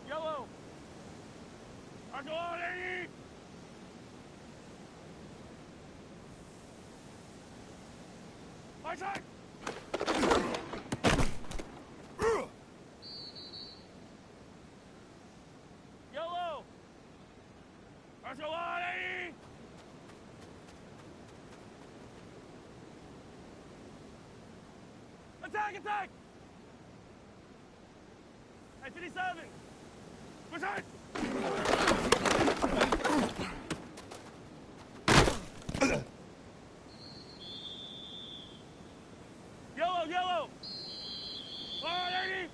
Yellow. Go on, 80. My side. Yellow. Go on, 80. Attack, attack. Hey, 57. Return. Yellow, yellow. 180.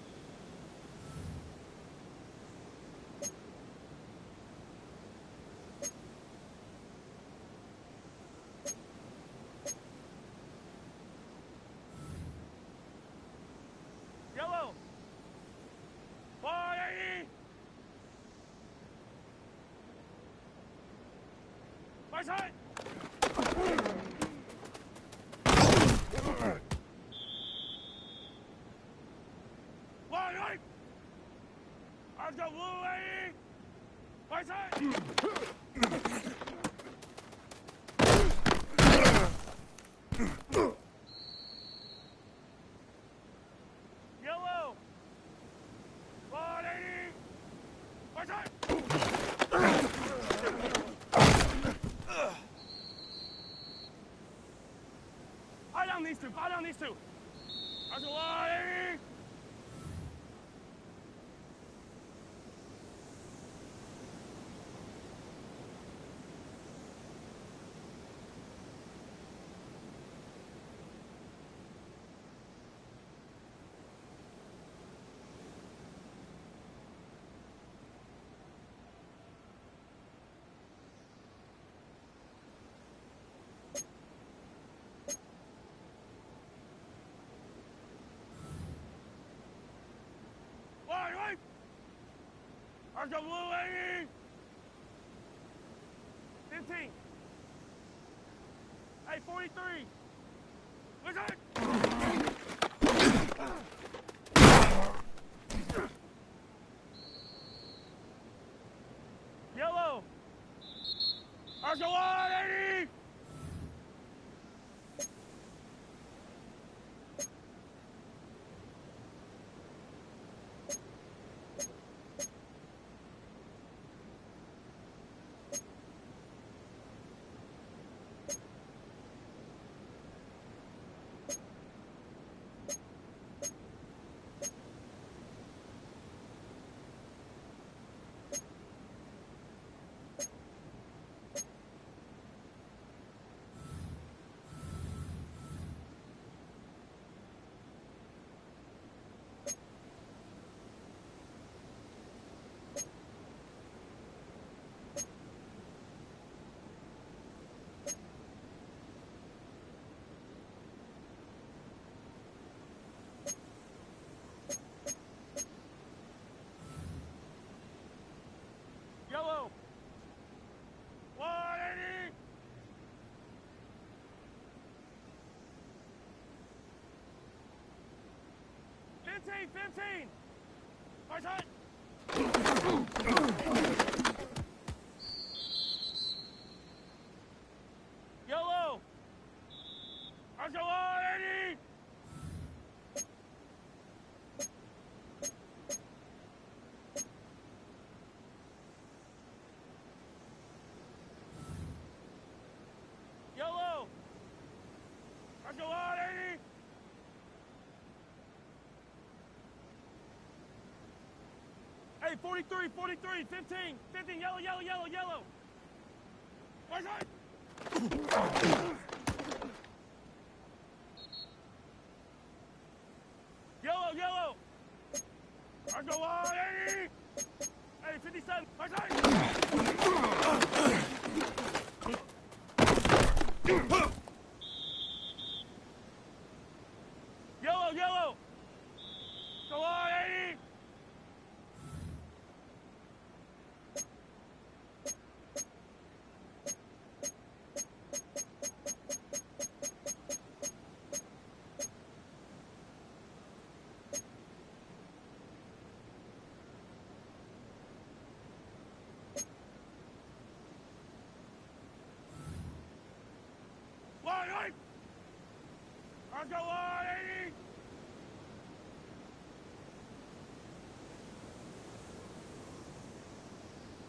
Yellow. 180. My side. One, right. I've got blue 80. My side. Yellow. 180. My side. Eye down these two. Eye down these two. That's a 180. Right. I've got blue 80. 15. Hey, 43. Listen. Yellow. I've got 180. Yellow. 180. Fifteen. My side. Yellow. I've got 180. Yellow. I've got 180. Hey, 43, 15, yellow. My side. Yellow. I've got 180. Hey, 57, my side. Yellow. Go 180. Cars go wide, 80!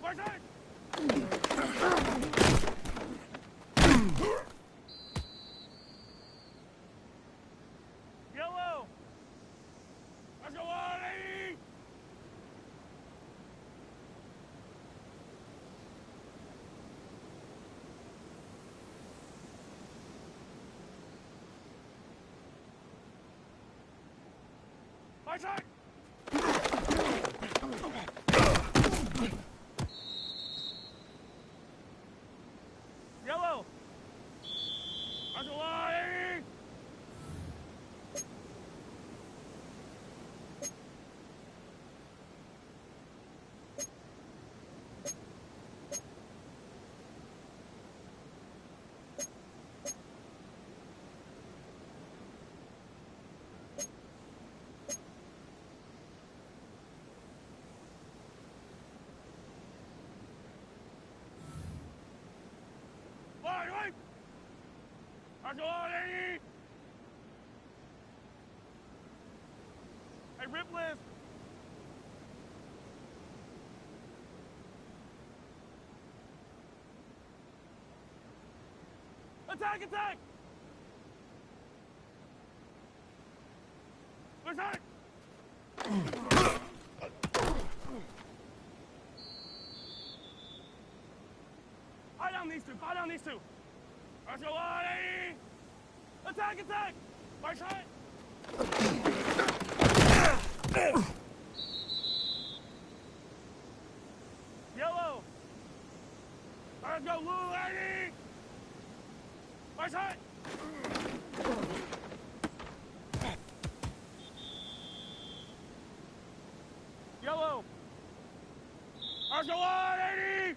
Far side! Yellow! Cars go wide, 80! Far side! Yellow! Cars go wide, 80! Wide, right! Cars go wide, 80! Hey, rip lift! Attack, attack! Clear side! Fire down these two, fire down these two! Cars go wide, 80! Attack, attack! Fire side! Yellow! Cars go blue, 80! Fire side! Yellow! Cars go wide, 80!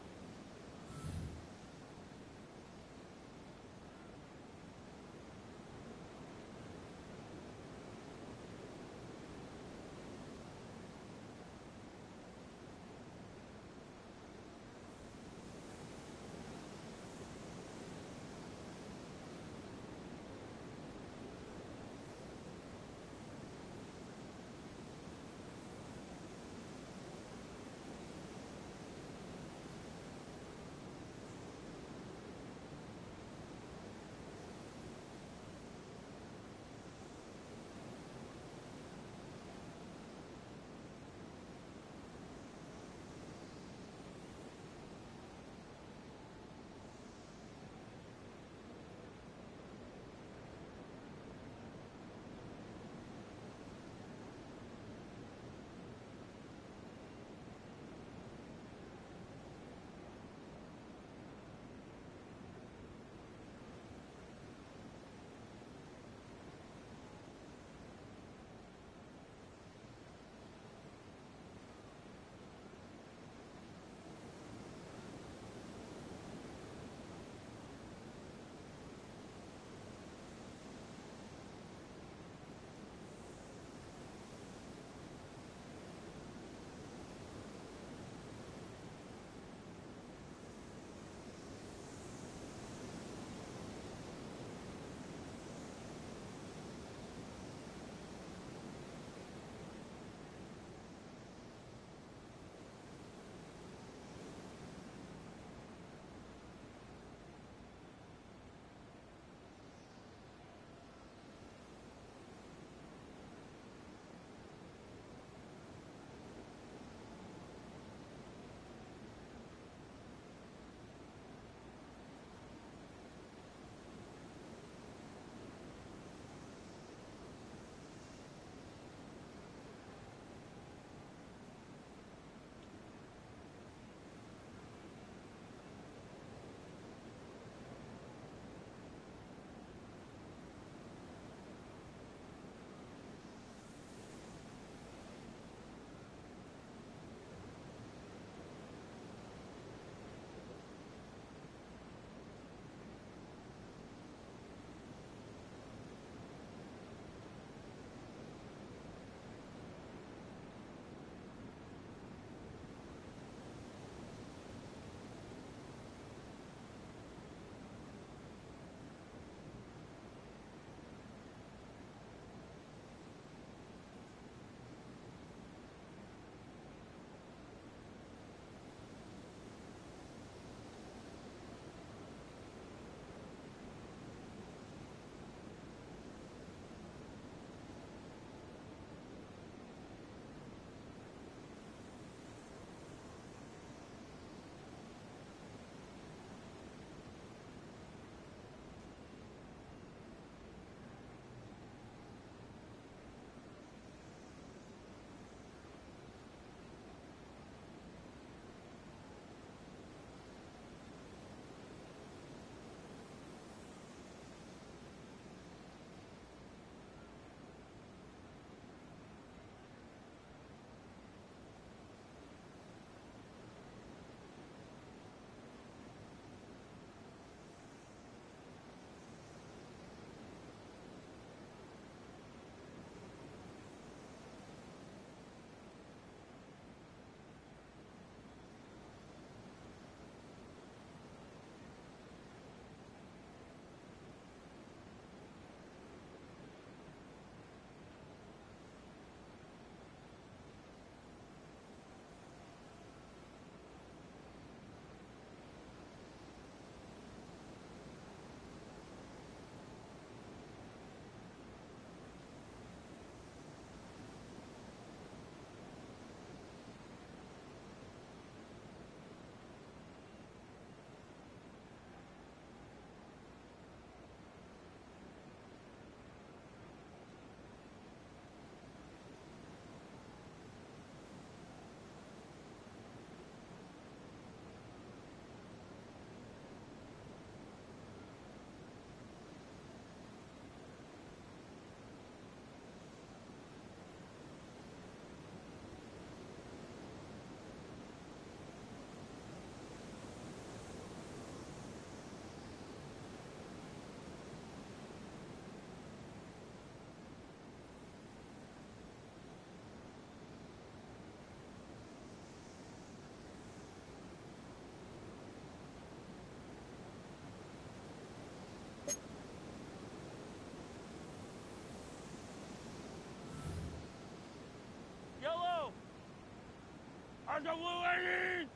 Ours go blue, 80!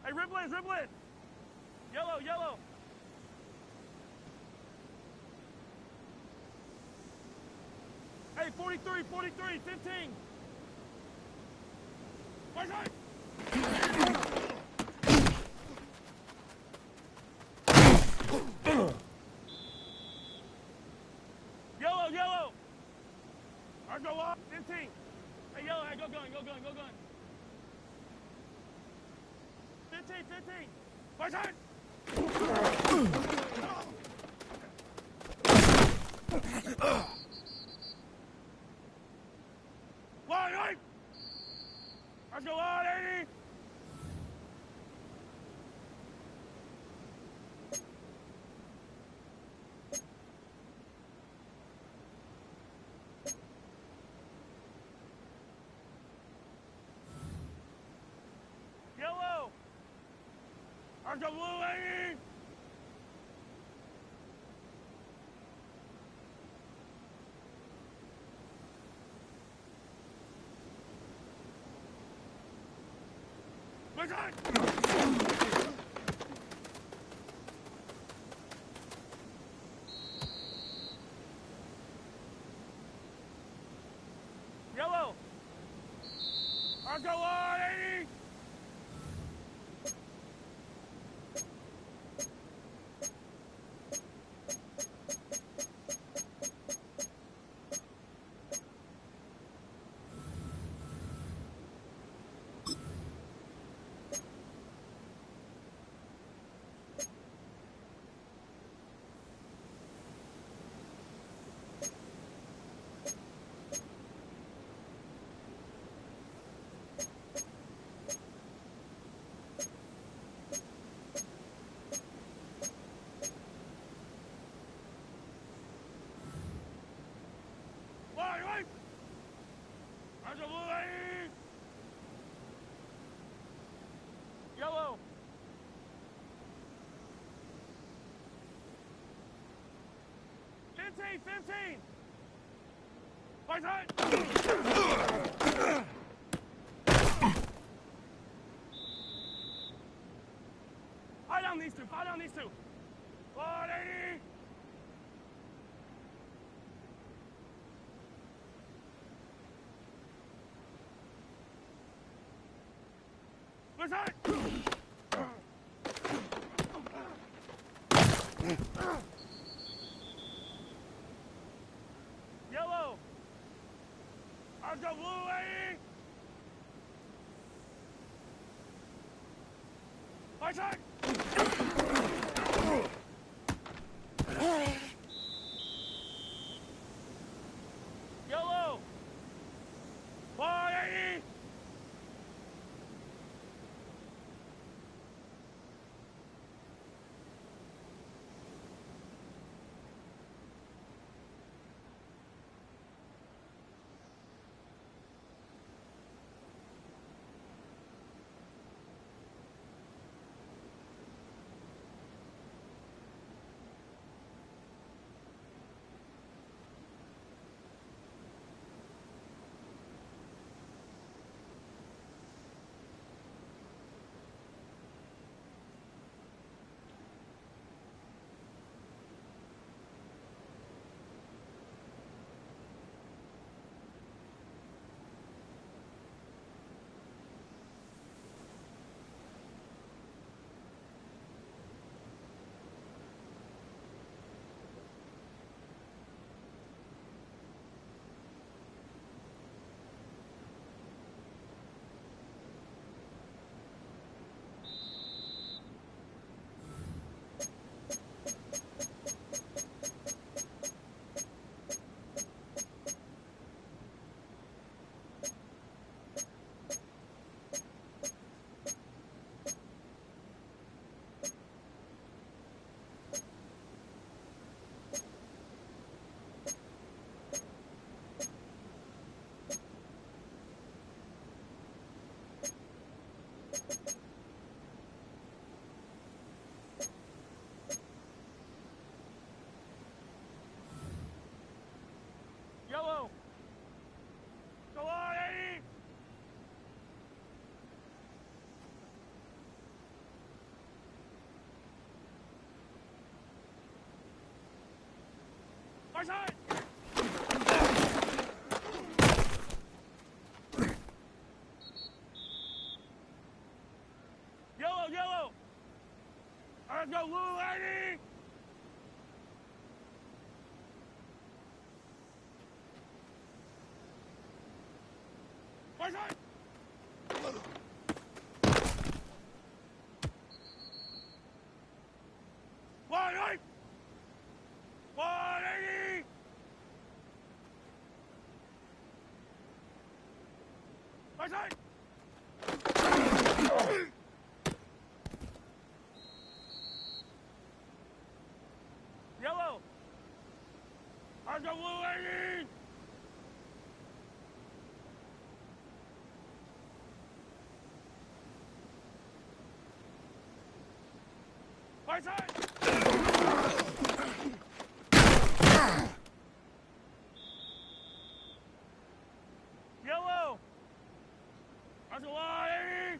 Hey, Ripley, Ripley! Yellow, yellow! Hey, 43, 43, 15! Right side! Yellow, yellow! Ours go up, 15! Hey, yellow, hey, go gun, go gun, go gun! 15, 15! Right side! Line, right! Ours go on, 80! Yellow! Ours go blue, 80! Right side! Yellow! Ours go on, 80! Line, right! Ours go blue, 80! Yellow! Fifteen, 15! Right side! Fire down these two, fire down these two! 180! Right side! Yellow! Ours go blue, 80! Right side! Yellow! 180! 上！Yellow, yellow! Let's go, blue lady! Right side! Wide right! 180! Right side! Yellow! Let's go, blue lady! Right side! Yellow! Let's go, 180!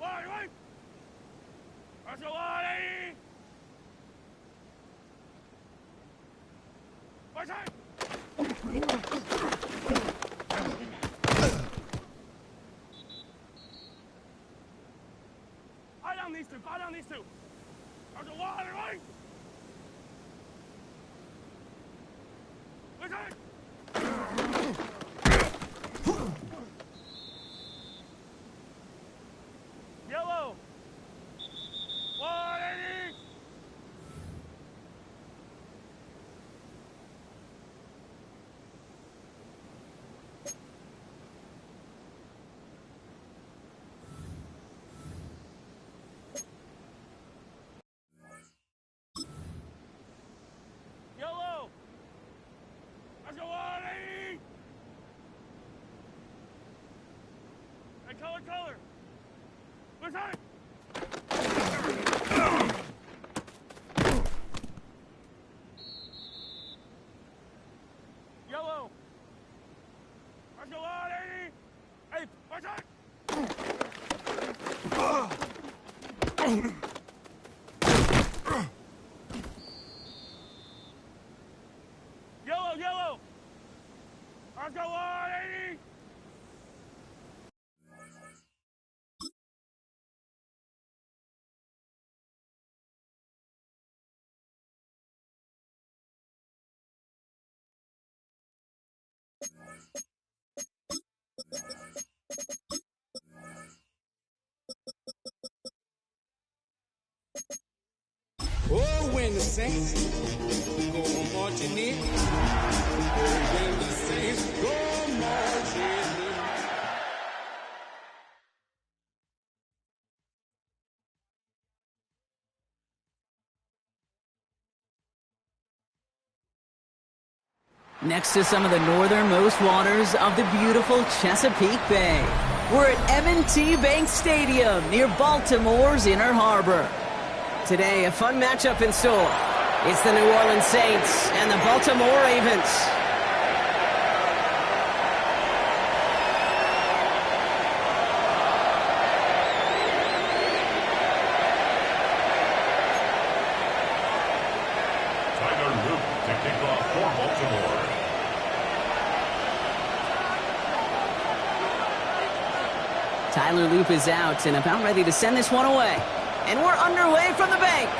Wide right! Let's go, 180! Right side! Eye down these two, eye down these two! Let's go, wide right! Right side! Yellow! 180! Yellow! Let's go, 180! Hey, color, color! Right side! Yellow! Let's go, 180! Hey, right side! Yellow, yellow! Let's go, 180! saints go marching in. When the saints go marching in. Next to some of the northernmost waters of the beautiful Chesapeake Bay, we're at M&T Bank Stadium near Baltimore's Inner Harbor. Today, a fun matchup in store. It's the New Orleans Saints and the Baltimore Ravens. To kick off for Baltimore. Tyler Loop is out and about ready to send this one away. And we're underway from the bank.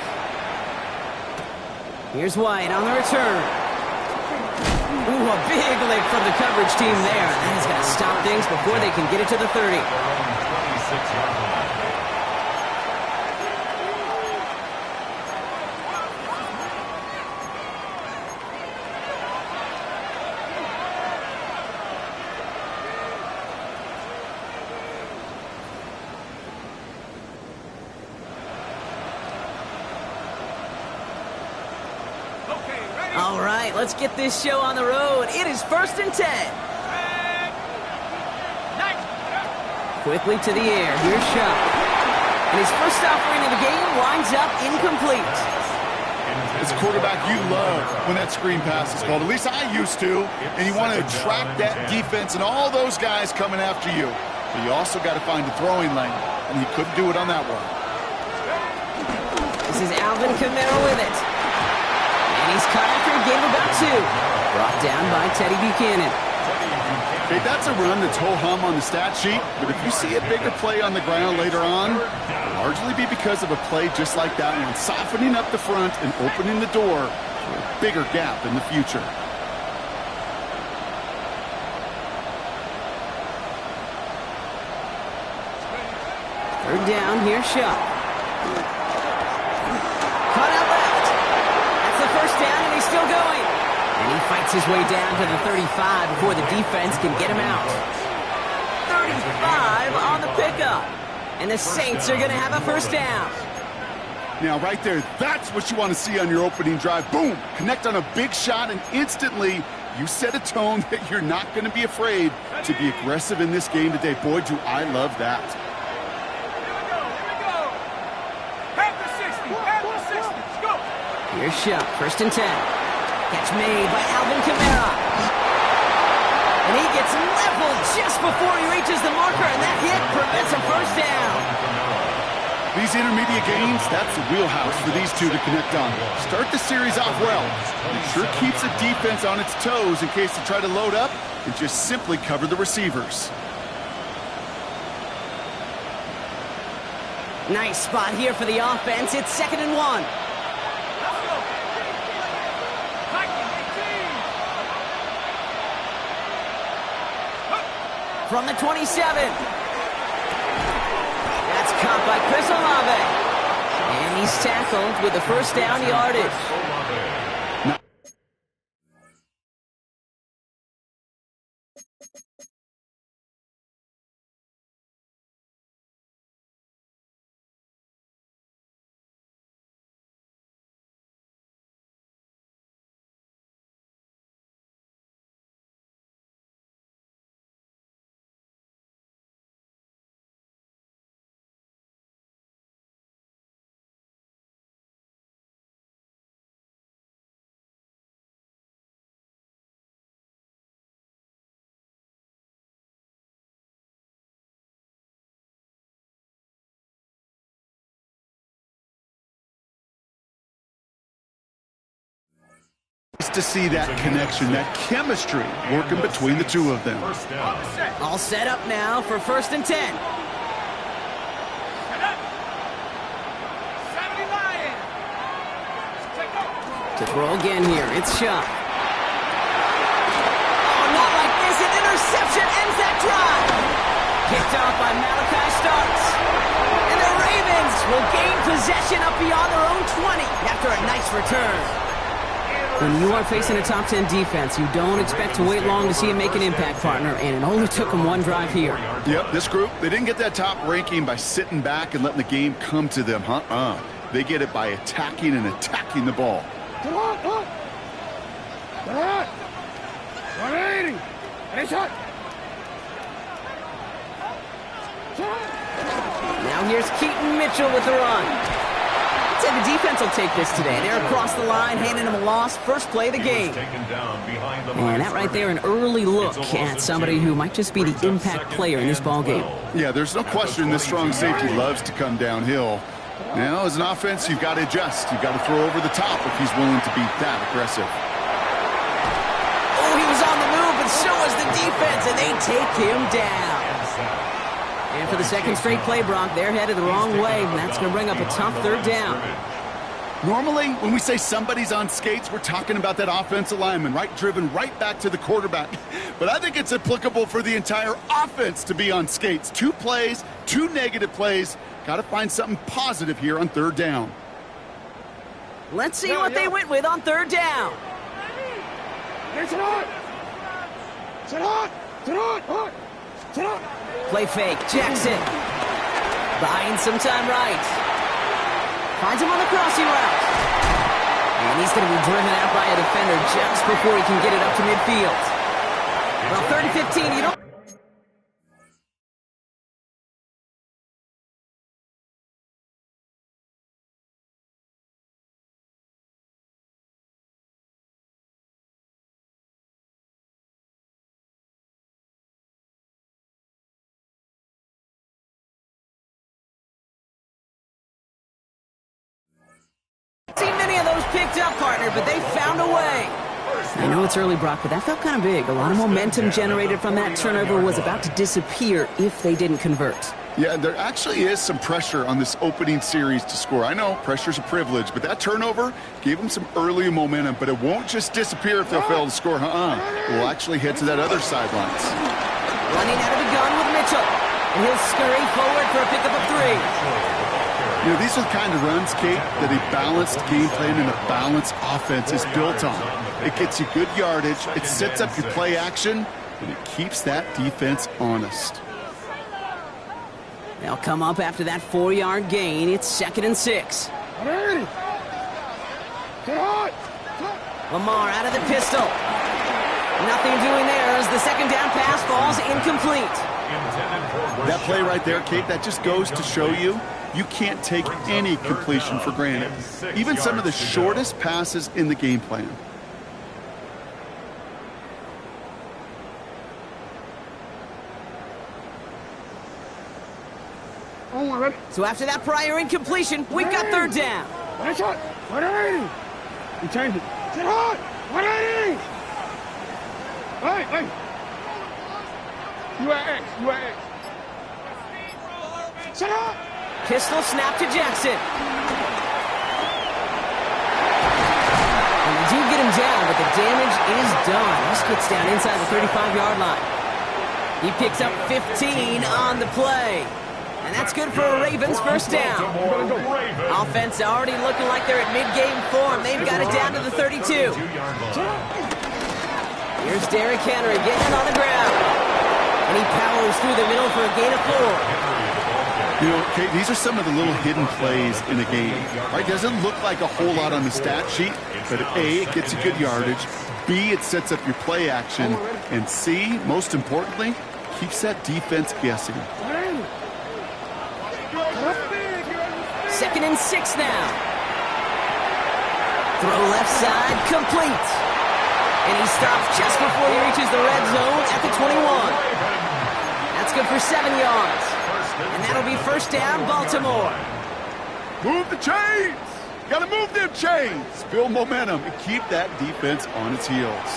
Here's White on the return. Ooh, a big lick from the coverage team there. That is going to stop things before they can get it to the 30. 26-yard line. All right, let's get this show on the road. It is 1st and 10. Quickly to the air. Here's Shaw. And his first offering of the game winds up incomplete. As a quarterback, you love when that screen pass is called. At least I used to. And you want to attract that defense and all those guys coming after you. But you also got to find a throwing lane. And he couldn't do it on that one. This is Alvin Kamara with it. And he's caught after a gain of about 2. Brought down by Teddy Buchanan. Okay, that's a run that's ho-hum on the stat sheet, but if you see a bigger play on the ground later on, it'll largely be because of a play just like that one, softening up the front and opening the door for a bigger gap in the future. Third down, here's Shaw. Caught out left. That's the first down, and he's still going. And he fights his way down to the 35 before the defense can get him out. 35 on the pickup. And the Saints are going to have a first down. Now, right there, that's what you want to see on your opening drive. Boom! Connect on a big shot, and instantly you set a tone that you're not going to be afraid to be aggressive in this game today. Boy, do I love that. Here's Shaw, 1st and 10. Catch made by Alvin Kamara. And he gets leveled just before he reaches the marker, and that hit prevents a first down. These intermediate gains, that's the wheelhouse for these two to connect on. Start the series off well. It sure keeps the defense on its toes in case they try to load up and just simply cover the receivers. Nice spot here for the offense. It's 2nd and 1. From the 27. That's caught by Chris Olave. And he's tackled with the first down yardage. To see that connection, that chemistry working between the two of them. All set up now for 1st and 10. To throw again here, it's Shaw. Oh, not like this. An interception ends that drive. Kicked off by Malachi Starks. And the Ravens will gain possession possession up beyond their own 20 after a nice return. When you are facing a top 10 defense, you don't expect to wait long to see him make an impact, partner, and it only took him one drive here. Yep, this group, they didn't get that top ranking by sitting back and letting the game come to them. They get it by attacking and attacking the ball. Come on, come on. Come on. 180. Nice shot. Now here's Keaton Mitchell with the run. I'd say the defense will take this today. They're across the line, handing him a loss. First play of the game. And that right there, an early look at somebody who might just be the impact player in this ball game. Yeah, there's no question this strong safety loves to come downhill. Now, as an offense, you've got to adjust. You've got to throw over the top if he's willing to be that aggressive. Oh, he was on the move, but so was the defense, and they take him down. And for the second straight play, Brock, they're headed the wrong way, and that's going to bring up a tough third down. Normally, when we say somebody's on skates, we're talking about that offensive lineman, right? Driven right back to the quarterback. But I think it's applicable for the entire offense to be on skates. 2 plays, 2 negative plays. Got to find something positive here on third down. Let's see what they went with on third down. Sit on. Sit on. Sit on. Sit on. Play fake, Jackson. Buying some time right. Finds him on the crossing route. And he's going to be driven out by a defender just before he can get it up to midfield. Well, 3rd and 15, you don't... seen many of those picked up, partner, but they found a way. I know it's early, Brock, but that felt kind of big. A lot of momentum generated from that turnover was about to disappear if they didn't convert. Yeah, there actually is some pressure on this opening series to score. I know pressure's a privilege, but that turnover gave them some early momentum, but it won't just disappear if they'll fail to score. We'll actually head to that other sidelines. Running out of the gun with Mitchell, and he'll scurry forward for a pickup of 3. You know, these are the kind of runs, Kate, that a balanced game plan and a balanced offense is built on. It gets you good yardage, it sets up your play action, and it keeps that defense honest. They'll come up after that 4-yard gain. It's 2nd and 6. Lamar out of the pistol. Nothing doing there as the second down pass falls incomplete. That play right there, Kate, that just goes to show you can't take any completion for granted. Even some of the shortest passes in the game plan. So after that prior incompletion, we've got third down. Nice shot. 180. You changed it. Sit hard. 180. Hey. You are X. Sit hard. Pistol snap to Jackson. And they do get him down, but the damage is done. This gets down inside the 35-yard line. He picks up 15 on the play. And that's good for a Ravens first down. Offense already looking like they're at mid-game form. They've got it down to the 32. Here's Derrick Henry getting on the ground. And he powers through the middle for a gain of 4. You know, Kate, these are some of the little hidden plays in the game. Right? Doesn't look like a whole lot on the stat sheet, but A, it gets you good yardage. B, it sets up your play action. And C, most importantly, keeps that defense guessing. 2nd and 6 now. Throw left side, complete. And he stops just before he reaches the red zone at the 21. That's good for 7 yards. And that'll be first down, Baltimore. Move the chains. Got to move them chains. Build momentum and keep that defense on its heels.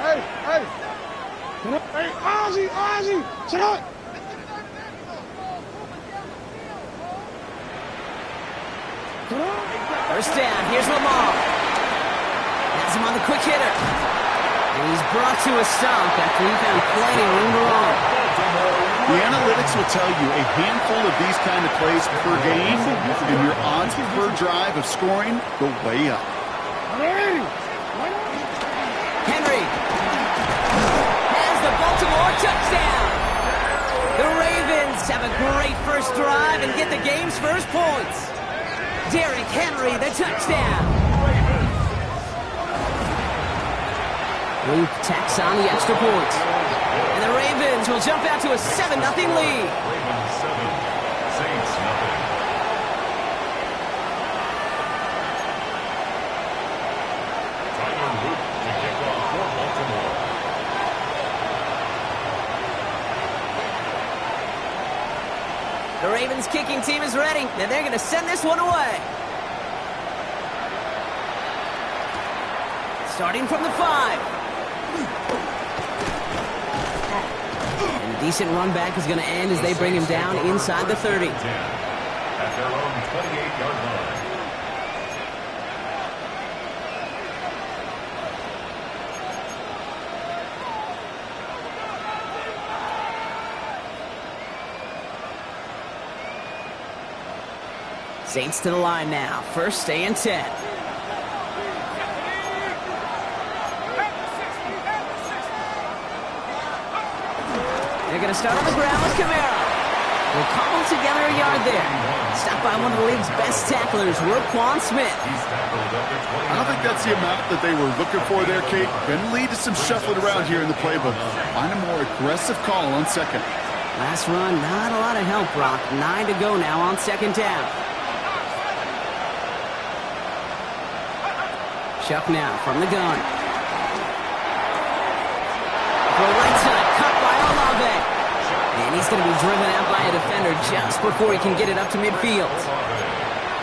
Hey. Hey, Ozzy. Sit up. First down, here's Lamar. Has him on the quick hitter. And he's brought to a stop after he found plenty of room to run. The analytics analytics will tell you a handful of these kind of plays per game, and your odds per drive of scoring go way up. Henry has the Baltimore touchdown. The Ravens have a great first drive and get the game's first points. Derrick Henry, the touchdown. Luke tacks on the extra point. And the Ravens will jump out to a 7-0 lead. Ravens 7, Saints nothing. Tyler Luke to kick off for Baltimore. The Ravens kicking team is ready, and they're going to send this one away. Starting from the 5. And a decent run back is going to end as they bring him down inside the 30. At their own 28-yard line. Saints to the line now. First and 10. They're going to start on the ground with Kamara. We'll cobble together a yard there. Stopped by one of the league's best tacklers, Roquan Smith. I don't think that's the amount that they were looking for there, Kate. Going to lead to some shuffling around here in the playbook. Find a more aggressive call on second. Last run, not a lot of help, Brock. 9 to go now on second down. Chuck now from the gun. For right side, cut by Olave. And he's going to be driven out by a defender just before he can get it up to midfield.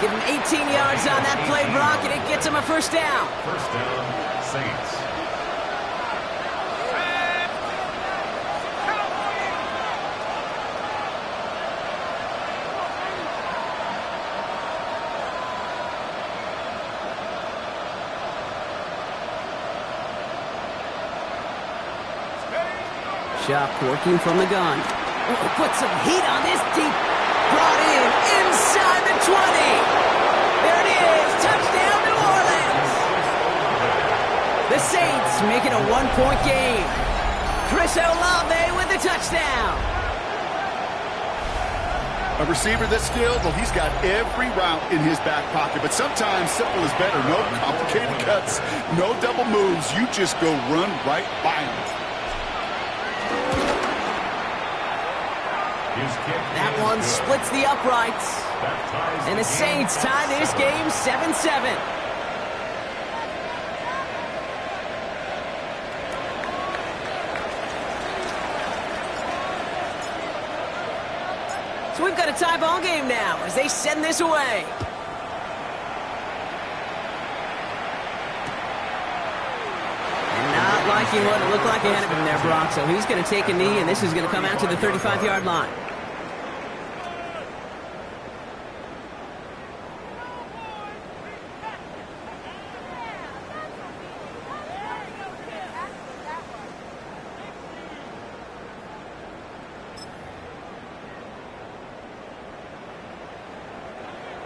Give him 18 yards on that play, Brock, and it gets him a first down. First down, Saints. Shuck working from the gun. Oh, put some heat on this deep. Brought in inside the 20. There it is. Touchdown, New Orleans. The Saints make it a one-point game. Chris Olave with the touchdown. A receiver this skilled, well, he's got every route in his back pocket, but sometimes simple is better. No complicated cuts, no double moves. You just go run right by him. That one splits the uprights. And the Saints tie this game 7-7. So we've got a tie ball game now as they send this away. And not liking what it looked like ahead of him there, Brock. So he's going to take a knee, and this is going to come out to the 35-yard line.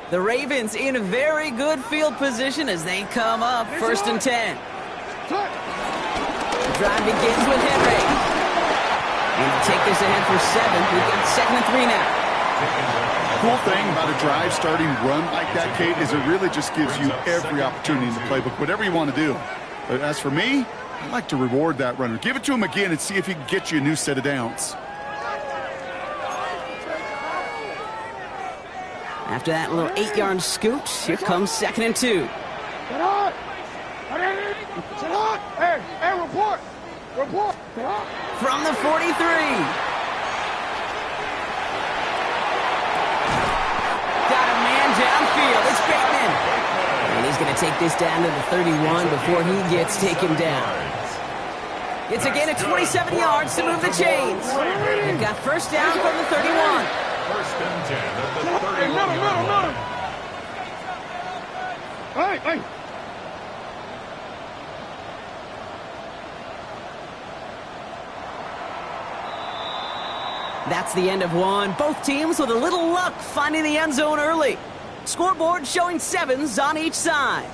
The Ravens in a very good field position as they come up first and 10. The drive begins with Henry. And to take this ahead for 7. We've got 2nd and 3 now. Cool thing about a drive starting run like that, Kate, is it really just gives you every opportunity in the playbook, whatever you want to do. But as for me, I like to reward that runner. Give it to him again and see if he can get you a new set of downs. After that little 8-yard scoot, here comes 2nd and 2. Sit on! Sit on! Hey, report! Report! From the 43. Got a man downfield. It's Bateman. And he's going to take this down to the 31 before he gets taken down. It's a gain of 27 yards to move the chains. They've got first down from the 31. First and 10 at the 31-yard line. Hey! That's the end of one. Both teams with a little luck finding the end zone early. Scoreboard showing 7s on each side.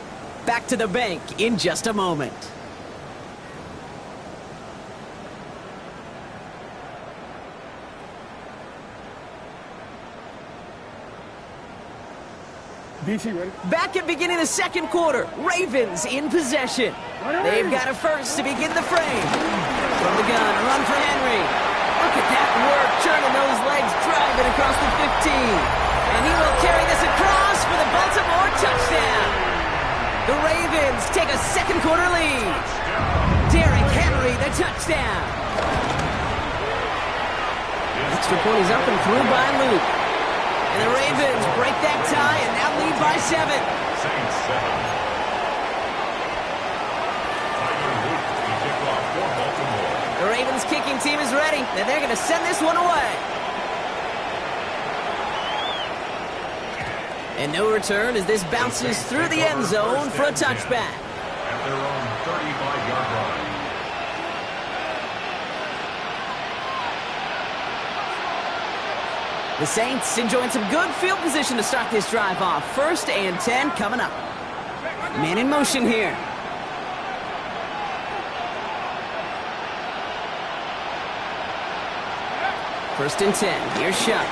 Back to the bank in just a moment. DC ready? Back at beginning of the second quarter, Ravens in possession. They've got a first to begin the frame. From the gun, a run for Henry. Look at that work, turning those legs, driving across the 15. And he will carry this across for the Baltimore touchdown. The Ravens take a second quarter lead. Derrick Henry, the touchdown. Extra point is up and through by Luke. And the Ravens break that tie and now lead by 7. Saints 7. Tyler Luke to kick off for Baltimore. The Ravens kicking team is ready, and they're going to send this one away. And no return as this bounces through the end zone for a touchback. At their own 35-yard line. The Saints enjoying some good field position to start this drive off. 1st and 10 coming up. Man in motion here. First and 10. Here's Shuck.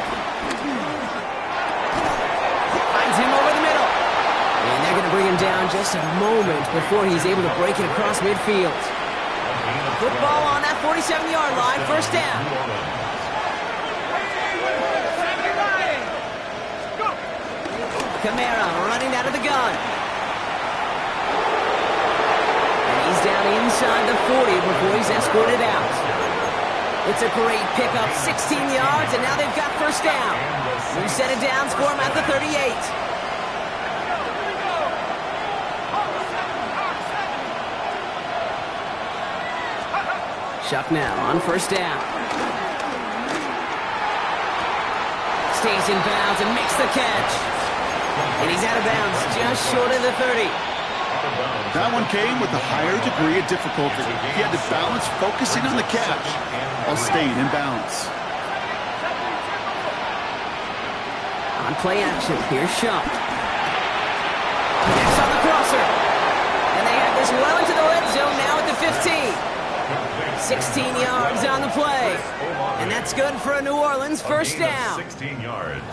Finds him over the middle. And they're going to bring him down just a moment before he's able to break it across midfield. Football on that 47-yard line. First down. Kamara running out of the gun. And he's down inside the 40 before he's escorted out. It's a great pickup, 16 yards, and now they've got first down. New set of downs for him at the 38. Shuck now on first down. Stays in bounds and makes the catch. And he's out of bounds, just short of the 30. That one came with a higher degree of difficulty. He had to balance focusing on the catch while staying in bounds. On play action, here's Shuck. Connects on the crosser. And they have this well into the red zone now at the 15. 16 yards on the play. And that's good for a New Orleans first down. 16 yards.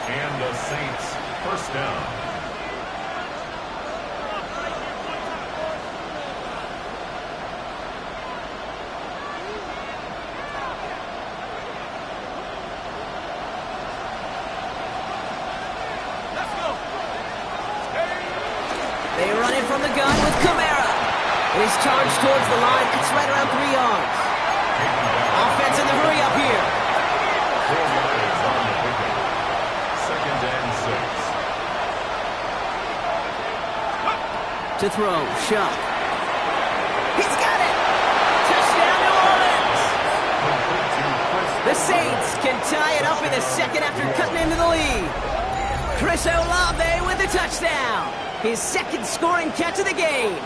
And the Saints first down. They run it from the gun with Kamara. It is charged towards the line. It's right around 3 yards. Offense in the hurry up here. 4 yards on the pickup. 2nd and 6. To throw, Shuck. He's got it! Touchdown, New Orleans! The Saints can tie it up in the second after cutting into the lead. Chris Olave with a touchdown. His second scoring catch of the game.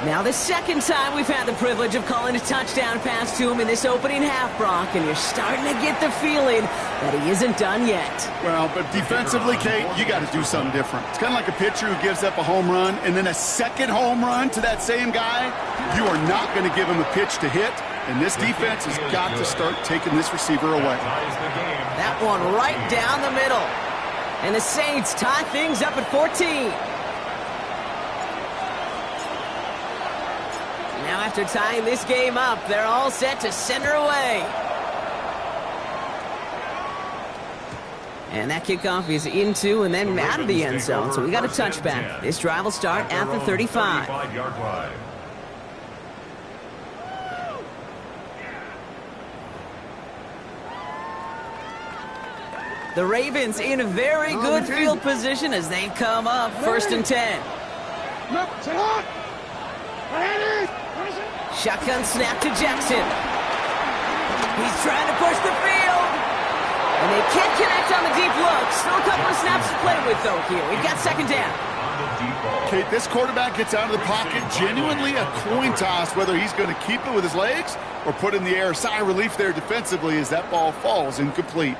Now the second time we've had the privilege of calling a touchdown pass to him in this opening half, Brock, and you're starting to get the feeling that he isn't done yet. Well, but defensively, Kate, you got to do something different. It's kind of like a pitcher who gives up a home run and then a second home run to that same guy. You are not going to give him a pitch to hit, and this defense has got to start taking this receiver away. That one right down the middle. And the Saints tie things up at 14. Now after tying this game up, they're all set to send her away. And that kickoff is into and then out of the end zone, so we got a touchback. This drive will start at the 35. 35-yard line. The Ravens in a very good field position as they come up 1st and 10. Shotgun snap to Jackson. He's trying to push the field. And they can't connect on the deep look. Still a couple of snaps to play with, though, here. We've got second down. Kate, this quarterback gets out of the pocket, genuinely a coin toss whether he's going to keep it with his legs or put it in the air. Sigh of relief there defensively as that ball falls incomplete.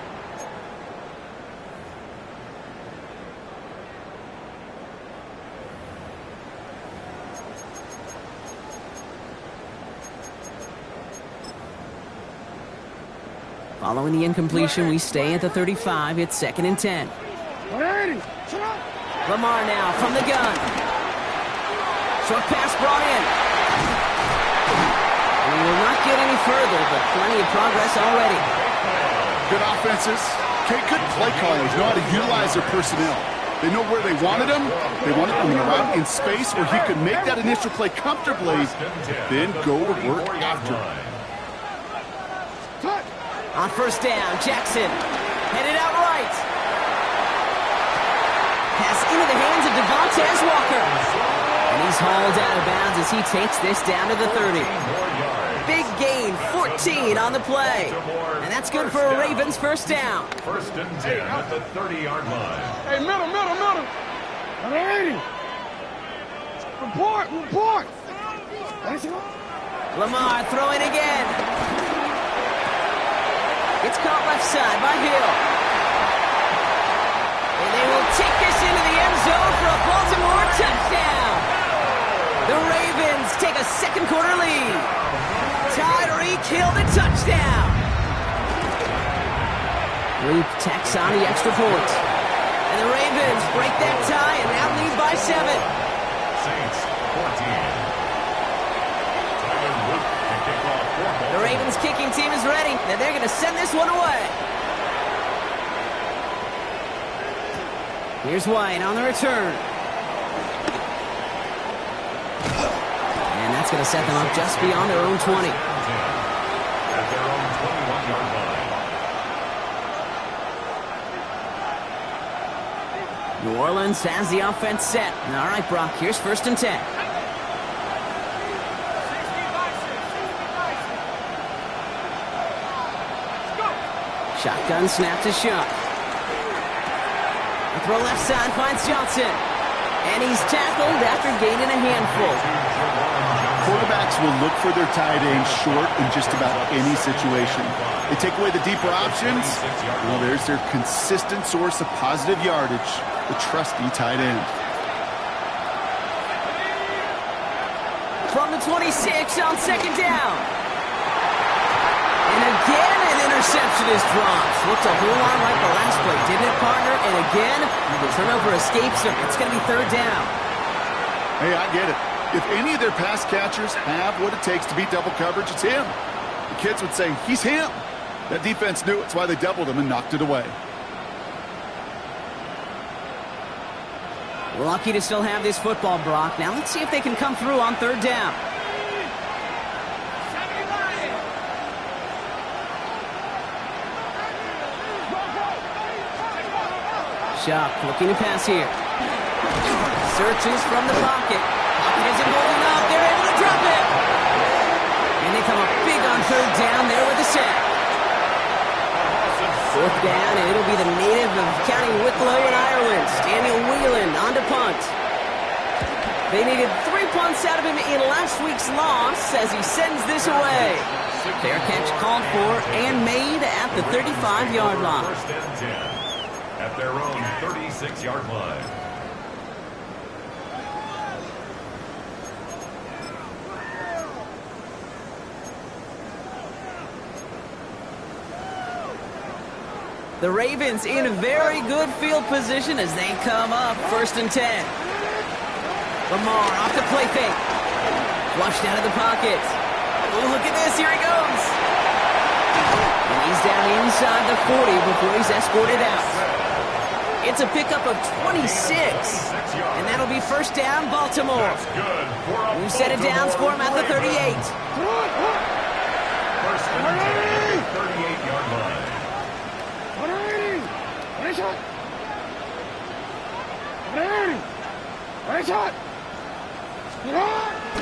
Following the incompletion, we stay at the 35. It's 2nd and 10. Lamar now from the gun. Short pass brought in. We will not get any further, but plenty of progress already. Good offenses. Kate, good play callers know how to utilize their personnel. They know where they wanted him. They wanted him in a route in space where he could make that initial play comfortably, then go to work after. On 1st down, Jackson headed out right. Pass into the hands of Devontae Walker. And he's hauled out of bounds as he takes this down to the 30. Big gain, 14 on the play. And that's good for a Ravens 1st down. 1st and 10 at the 30-yard line. Hey, middle. Alrighty. Report. Lamar throwing again. It's caught left side by Hill. And they will take this into the end zone for a Baltimore touchdown. The Ravens take a 2nd quarter lead. Tyreek Hill the touchdown. Luke tacks on the extra point. And the Ravens break that tie and now lead by 7. Saints 14. The Ravens kicking team is ready, and they're going to send this one away. Here's White on the return. And that's going to set them up just beyond their own 20. At their own 21-yard line. New Orleans has the offense set. All right, Brock, here's 1st and 10. Shotgun snap to Shuck. The throw left side finds Johnson. And he's tackled after gaining a handful. Quarterbacks will look for their tight end short in just about any situation. They take away the deeper options. Well, there's their consistent source of positive yardage, the trusty tight end. From the 26 on 2nd down. And again, an interception is dropped. Looked a whole lot like the last play, didn't it, partner? And again, the turnover escapes him. It's going to be 3rd down. Hey, I get it. If any of their pass catchers have what it takes to beat double coverage, it's him. The kids would say, he's him. That defense knew it's why they doubled him and knocked it away. Lucky to still have this football, Brock. Now let's see if they can come through on 3rd down. Shuck looking to pass here. Searches from the pocket. Pocket isn't holding up. They're able to drop it. And they come up big on 3rd down there with the sack. 4th down, and it'll be the native of County Wicklow in Ireland, Daniel Whelan, on to punt. They needed 3 punts out of him in last week's loss as he sends this away. Fair catch called for and made at the 35-yard line. 1st and 10 at their own 36-yard line. The Ravens in very good field position as they come up 1st and 10. Lamar off the play fake. Flushed out of the pocket. Oh, look at this. Here he goes. And he's down inside the 40 before he's escorted out. It's a pickup of 26. And that'll be 1st down, Baltimore. New set of downs for him at the 38. 1st and 10 at the 38-yard line.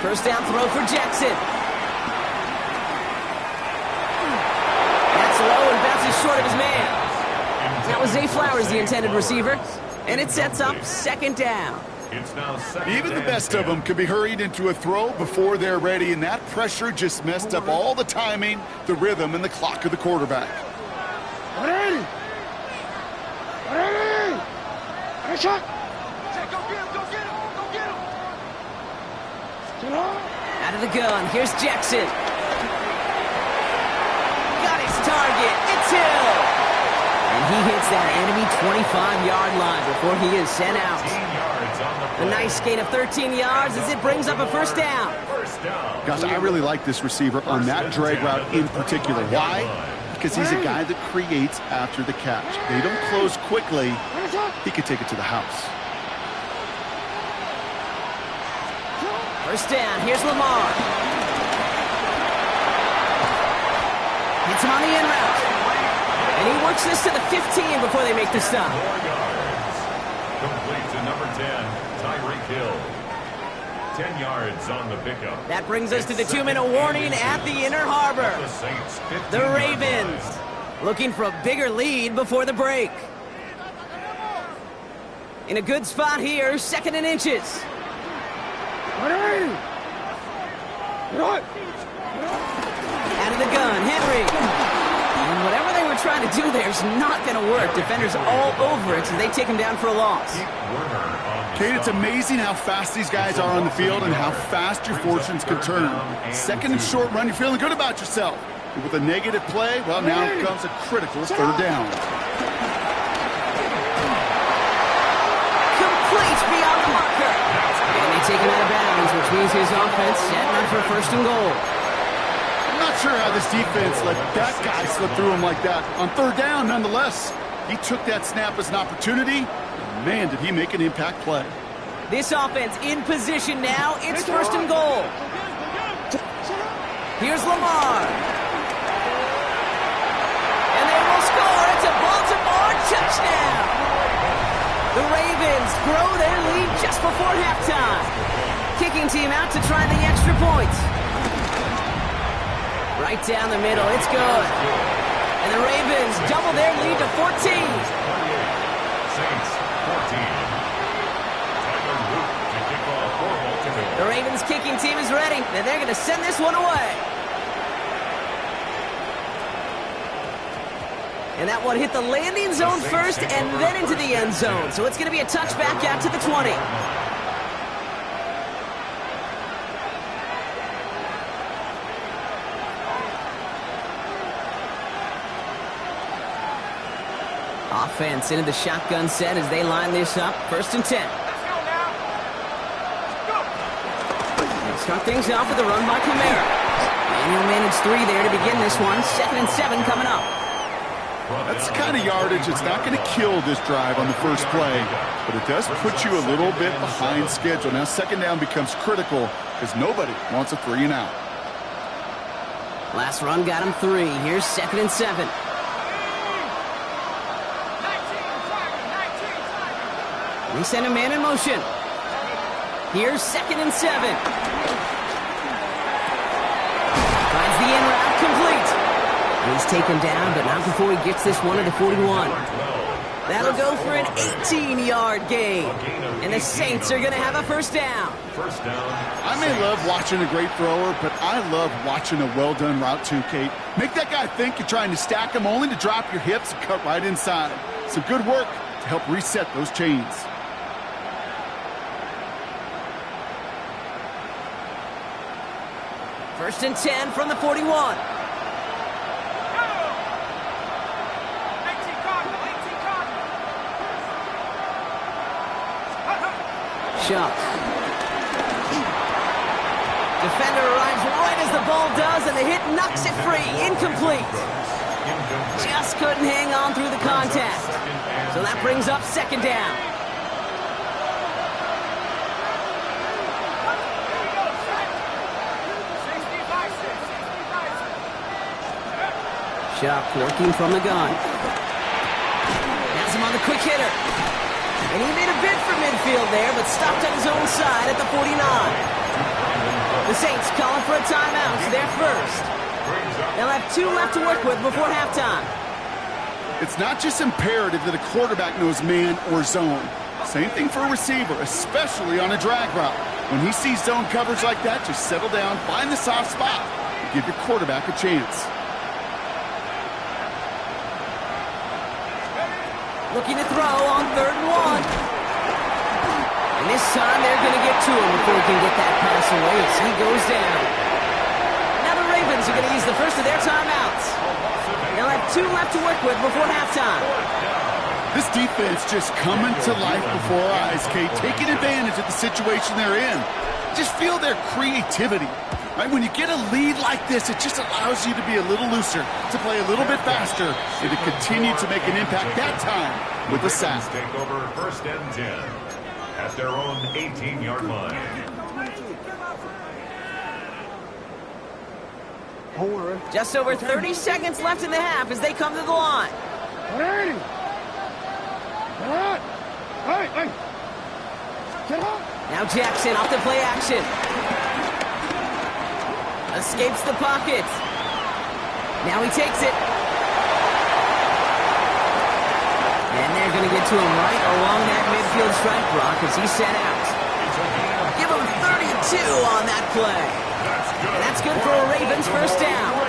First down throw for Jackson. That's low and bounces short of his man. That was Zay Flowers, the intended receiver. And it sets up 2nd down. It's now second Even the and best 10. of them could be hurried into a throw before they're ready, and that pressure just messed up all the timing, the rhythm, and the clock of the quarterback. Ready! Ready! Ready, shot! Go get him! Go get him! Go get him! Out of the gun, here's Jackson. Got his target, it's Hill. And he hits that enemy 25-yard line before he is sent out. 15 yards on the A play. nice gain of 13 yards as it brings up a first down. First down. Gosh, I really like this receiver on that drag route in particular. Why? Because he's a guy that creates after the catch. They don't close quickly. He could take it to the house. First down, here's Lamar. Hits him on the in route. And he works this to the 15 before they make the stop. 4 yards. Complete to number 10, Tyreek Hill. 10 yards on the pickup. That brings us to the 2-minute warning at the Inner Harbor. The Saints, 15 The Ravens looking for a bigger lead before the break. In a good spot here, 2nd and inches. Out of the gun, Henry. And whatever they were trying to do there is not going to work. Defenders all over it, so they take him down for a loss. Kate, it's amazing how fast these guys are on the field and how fast your fortunes can turn. 2nd and short run, you're feeling good about yourself. But with a negative play, well, now comes a critical 3rd down. Complete beyond the marker. And they take him out of bounds, which means his offense setting up for 1st and goal. I'm not sure how this defense let that guy slip through him like that. On 3rd down, nonetheless, he took that snap as an opportunity. Man, did he make an impact play. This offense in position now. It's 1st and goal. Here's Lamar. And they will score. It's a Baltimore touchdown. The Ravens grow their lead just before halftime. Kicking team out to try the extra points. Right down the middle. It's good. And the Ravens double their lead to 14. Saints, 14. Tyler Root to kick off for Baltimore. The Ravens kicking team is ready, and they're going to send this one away. And that one hit the landing zone first and then into the end zone. So it's going to be a touchback out to the 20. Offense into the shotgun set as they line this up. 1st and 10. They start things off with a run by Kamara. And he'll manage 3 there to begin this one. 2nd and 7 coming up. That's the kind of yardage that's not going to kill this drive on the first play, but it does put you a little bit behind schedule. Now 2nd down becomes critical because nobody wants a 3 and out. Last run got him 3. Here's 2nd and 7. They send a man in motion. Here's 2nd and 7. Finds the in route complete. He's taken down, but not before he gets this one to the 41. That'll go for an 18-yard gain. And the Saints are going to have a 1st down. First down. I may love watching a great thrower, but I love watching a well-done route too, Kate. Make that guy think you're trying to stack him only to drop your hips and cut right inside. Some good work to help reset those chains. First and 10 from the 41. Shot. Defender arrives right as the ball does, and the hit knocks it free. Incomplete. Just couldn't hang on through the contact. So that brings up 2nd down. Shot working from the gun. Has him on the quick hitter. And he made a bid for midfield there, but stopped on his own side at the 49. The Saints calling for a timeout. It's their first. They'll have 2 left to work with before halftime. It's not just imperative that a quarterback knows man or zone. Same thing for a receiver, especially on a drag route. When he sees zone coverage like that, just settle down, find the soft spot, and give your quarterback a chance. Looking to throw on 3rd and 1. And this time they're going to get to him before he can get that pass away as he goes down. Now the Ravens are going to use the first of their timeouts. They'll have 2 left to work with before halftime. This defense just coming to life before our eyes, Kate, taking advantage of the situation they're in. Just feel their creativity. Right? When you get a lead like this, it just allows you to be a little looser, to play a little bit faster, and to continue to make an impact that time with a sack. Take over 1st and 10 at their own 18-yard line. Just over 30 seconds left in the half as they come to the line. Now Jackson off the play action. Escapes the pocket. Now he takes it. And they're going to get to him right along that midfield stripe block as he's set out. Give him 32 on that play. And that's good for a Ravens 1st down.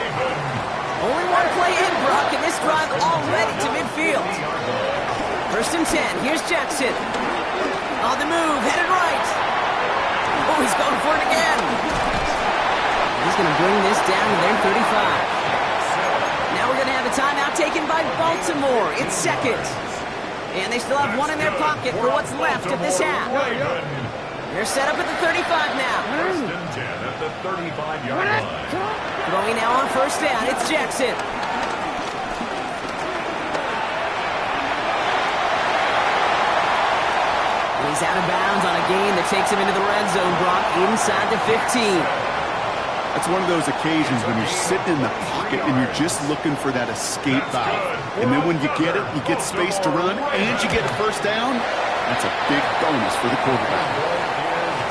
Only 1 play in, Brock, and this drive already to midfield. 1st and 10. Here's Jackson. On the move, headed right. Oh, he's going for it again. He's going to bring this down to their 35. Now we're going to have a timeout taken by Baltimore. It's 2nd. And they still have 1 in their pocket for what's left of this half. They're set up at the 35 now. 1st and 10 at the 35-yard line. Throwing now on 1st down. It's Jackson. He's out of bounds on a gain that takes him into the red zone, Brock, inside the 15. That's one of those occasions when you're sitting in the pocket and you're just looking for that escape valve. And then when you get it, you get space to run, and you get a 1st down. That's a big bonus for the quarterback.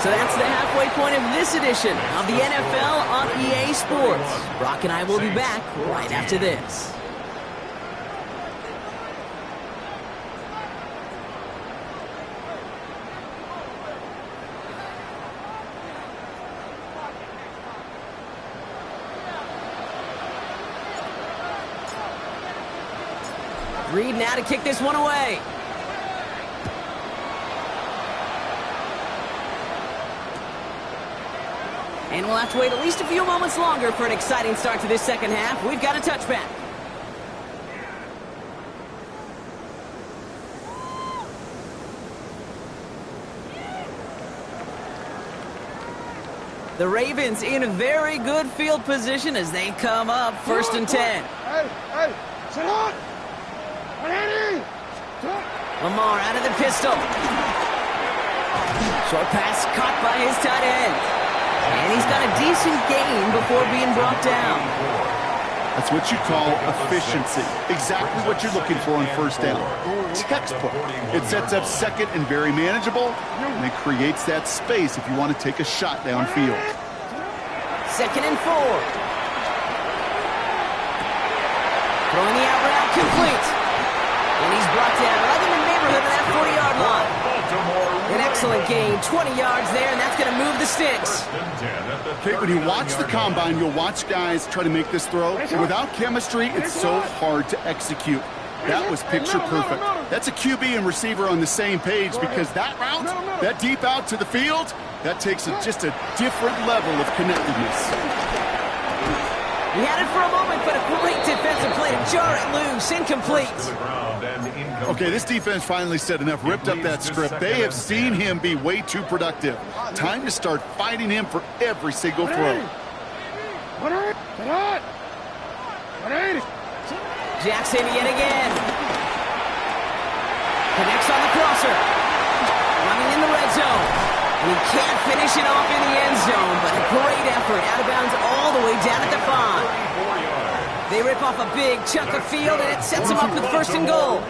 So that's the halfway point of this edition of the NFL on EA Sports. Brock and I will be back right after this. Reed now to kick this one away. And we'll have to wait at least a few moments longer for an exciting start to this 2nd half. We've got a touchback. The Ravens in a very good field position as they come up 1st and 10. Lamar out of the pistol. Short pass caught by his tight end. And he's got a decent gain before being brought down. That's what you call efficiency. Exactly what you're looking for on 1st down. Textbook. It sets up 2nd and very manageable, and it creates that space if you want to take a shot downfield. 2nd and 4. Throwing the out route complete. And he's brought down right in the neighborhood of that 40-yard line. An excellent gain, 20 yards there, and that's going to move the sticks. Okay, when you watch the combine, you'll watch guys try to make this throw, and without chemistry, it's so hard to execute. That was picture perfect. That's a QB and receiver on the same page because that route, that deep out to the field, that takes just a different level of connectedness. He had it for a moment, but a great defensive play to jar it loose, incomplete. Okay, this defense finally said enough, ripped up that script. They have seen him be way too productive. Time to start fighting him for every single throw. Jackson yet again. Connects on the crosser. Running in the red zone. And he can't finish it off in the end zone, but a great effort. Out of bounds all the way down at the 5. They rip off a big chunk of field, and it sets them up with 1st and goal.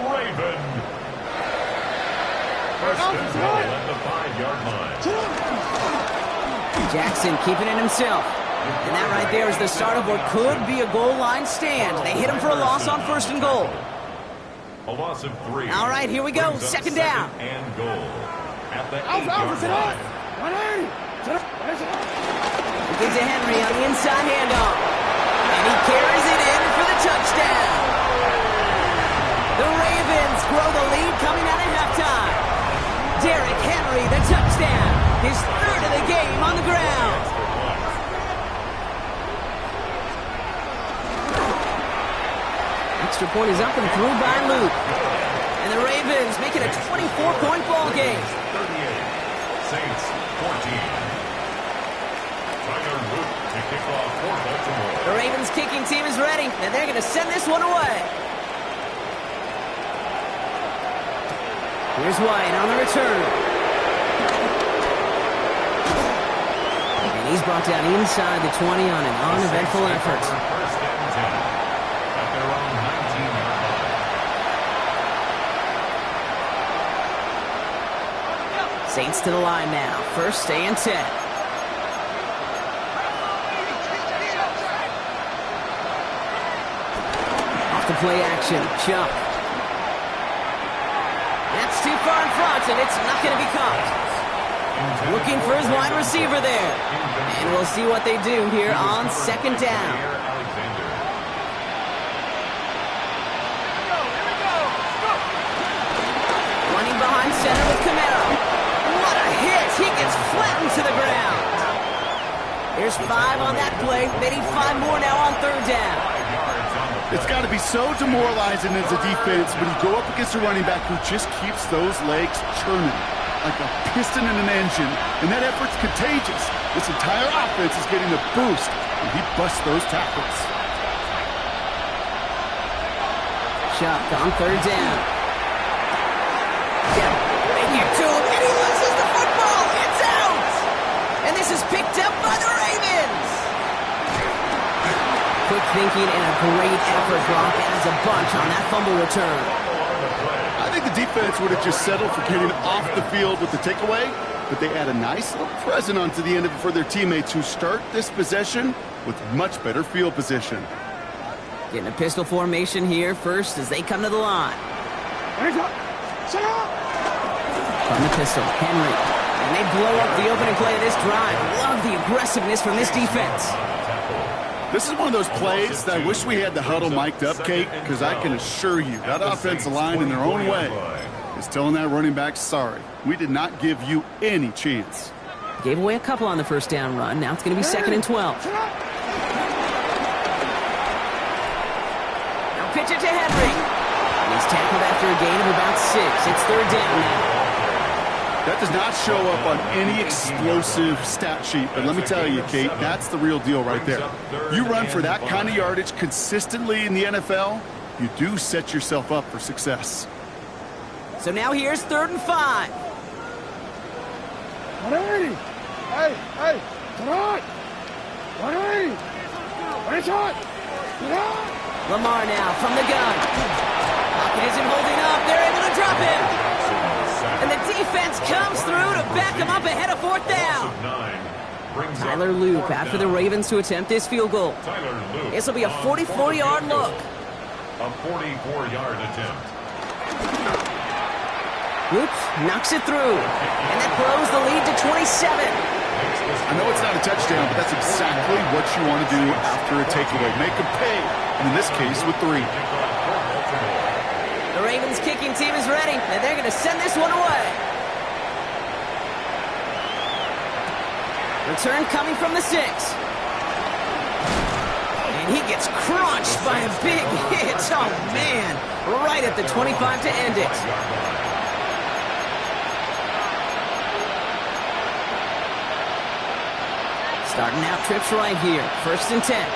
Jackson keeping it himself. And that right there is the start of what could be a goal line stand. They hit him for a loss on 1st and goal. A loss of 3. All right, here we go. Brings up Second down. And goal. At the 8-yard line. Gives to Henry on the inside handoff. And he carries it in for the touchdown. The Ravens grow the lead coming out of halftime. Derrick Henry, the touchdown. His third of the game on the ground. Extra point is up and through by Luke. And the Ravens make it a 24-point ball game. 38. Saints 14. Tyler Luke to kick off for Baltimore. The Ravens kicking team is ready, and they're going to send this one away. Here's White on the return. And he's brought down inside the 20 on an uneventful effort. First and 10. At their own 19-yard line. Saints to the line now. First and 10. Off the play action. Chuck. That's too far in front, and it's not going to be caught. Looking for his wide receiver there. And we'll see what they do here on second down. Running behind center with Camaro. What a hit! He gets flattened to the ground. There's 5 on that play. They need 5 more now on third down. It's got to be so demoralizing as a defense when you go up against a running back who just keeps those legs churning like a piston in an engine, and that effort's contagious. This entire offense is getting a boost, and he busts those tackles. Chuck on third down. Yeah, right here to him, and he loses the football. It's out! And this is picked up by the Ravens. Quick thinking and a great effort. Brock adds a bunch on that fumble return. I think the defense would have just settled for getting off the field with the takeaway, but they add a nice little present onto the end of it for their teammates who start this possession with much better field position. Getting a pistol formation here first as they come to the line. From the pistol, Henry. And they blow up the opening play of this drive. Love the aggressiveness from this defense. This is one of those plays that I wish we had the huddle mic'd up, Kate, because I can assure you that offensive line in their own way is telling that running back, sorry, we did not give you any chance. Gave away a couple on the first down run. Now it's going to be 2nd and 12. Now pitch it to Henry. And he's tackled after a gain of about 6. It's third down now. That does not show up on any explosive stat sheet, but let me tell you, Kate, that's the real deal right there. You run for that kind of yardage consistently in the NFL, you do set yourself up for success. So now here's 3rd and 5. Lamar now from the gun. Pocket isn't holding up. They're able to drop him. And the defense comes through to back him up ahead of 4th down. Tyler Loop after the Ravens to attempt this field goal. This will be a 44-yard look. A 44-yard attempt. Loop knocks it through. And that blows the lead to 27. I know it's not a touchdown, but that's exactly what you want to do after a takeaway. Make them pay, and in this case with 3. The Ravens kicking team is ready, and they're going to send this one away. Return coming from the 6. And he gets crunched by a big hit. Oh, man. Right at the 25 to end it. Starting out trips right here. 1st and 10.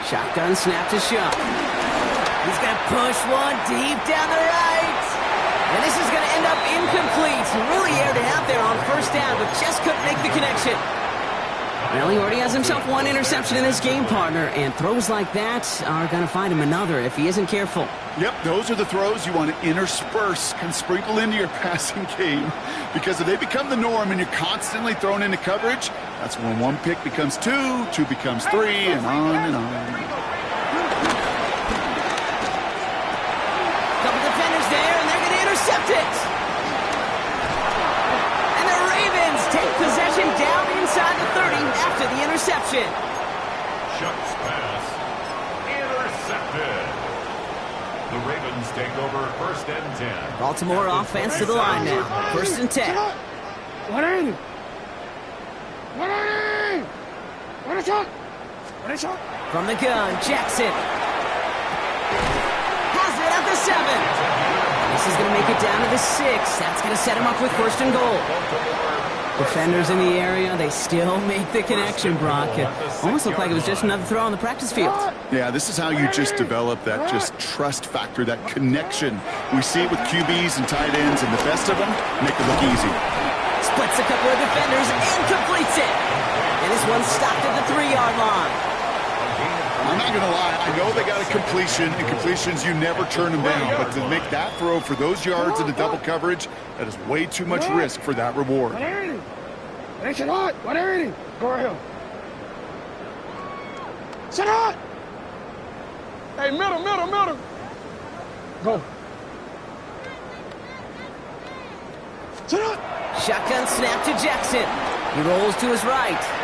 Shotgun snap to Shaw. He's going to push one deep down the right. And this is going to end up incomplete. He really aired it out there on 1st down, but just couldn't make the connection. Well, he already has himself 1 interception in this game, partner, and throws like that are going to find him another if he isn't careful. Yep, those are the throws you want to intersperse and sprinkle into your passing game, because if they become the norm and you're constantly thrown into coverage, that's when 1 pick becomes 2, 2 becomes 3, and on and on. defenders there, and they're going to intercept it. And the Ravens take possession down inside the 30 after the interception. Chuck's pass intercepted. The Ravens take over 1st and 10. Baltimore offense to the line now. 1st and 10. From the gun, Jackson. Has it at the 7. This is going to make it down to the 6. That's going to set him up with 1st and goal. Defenders in the area, they still make the connection, Brock. It almost looked like it was just another throw on the practice field. Yeah, this is how you just develop that just trust factor, that connection. We see it with QBs and tight ends, and the best of them make it look easy. Splits a couple of defenders and completes it. And this one stopped at the 3-yard line. I'm not going to lie, I know they got a completion, and completions, you never turn them down. But to make that throw for those yards in the double coverage, that is way too much risk for that reward. Hey, middle. Go. Shotgun snap to Jackson. He rolls to his right.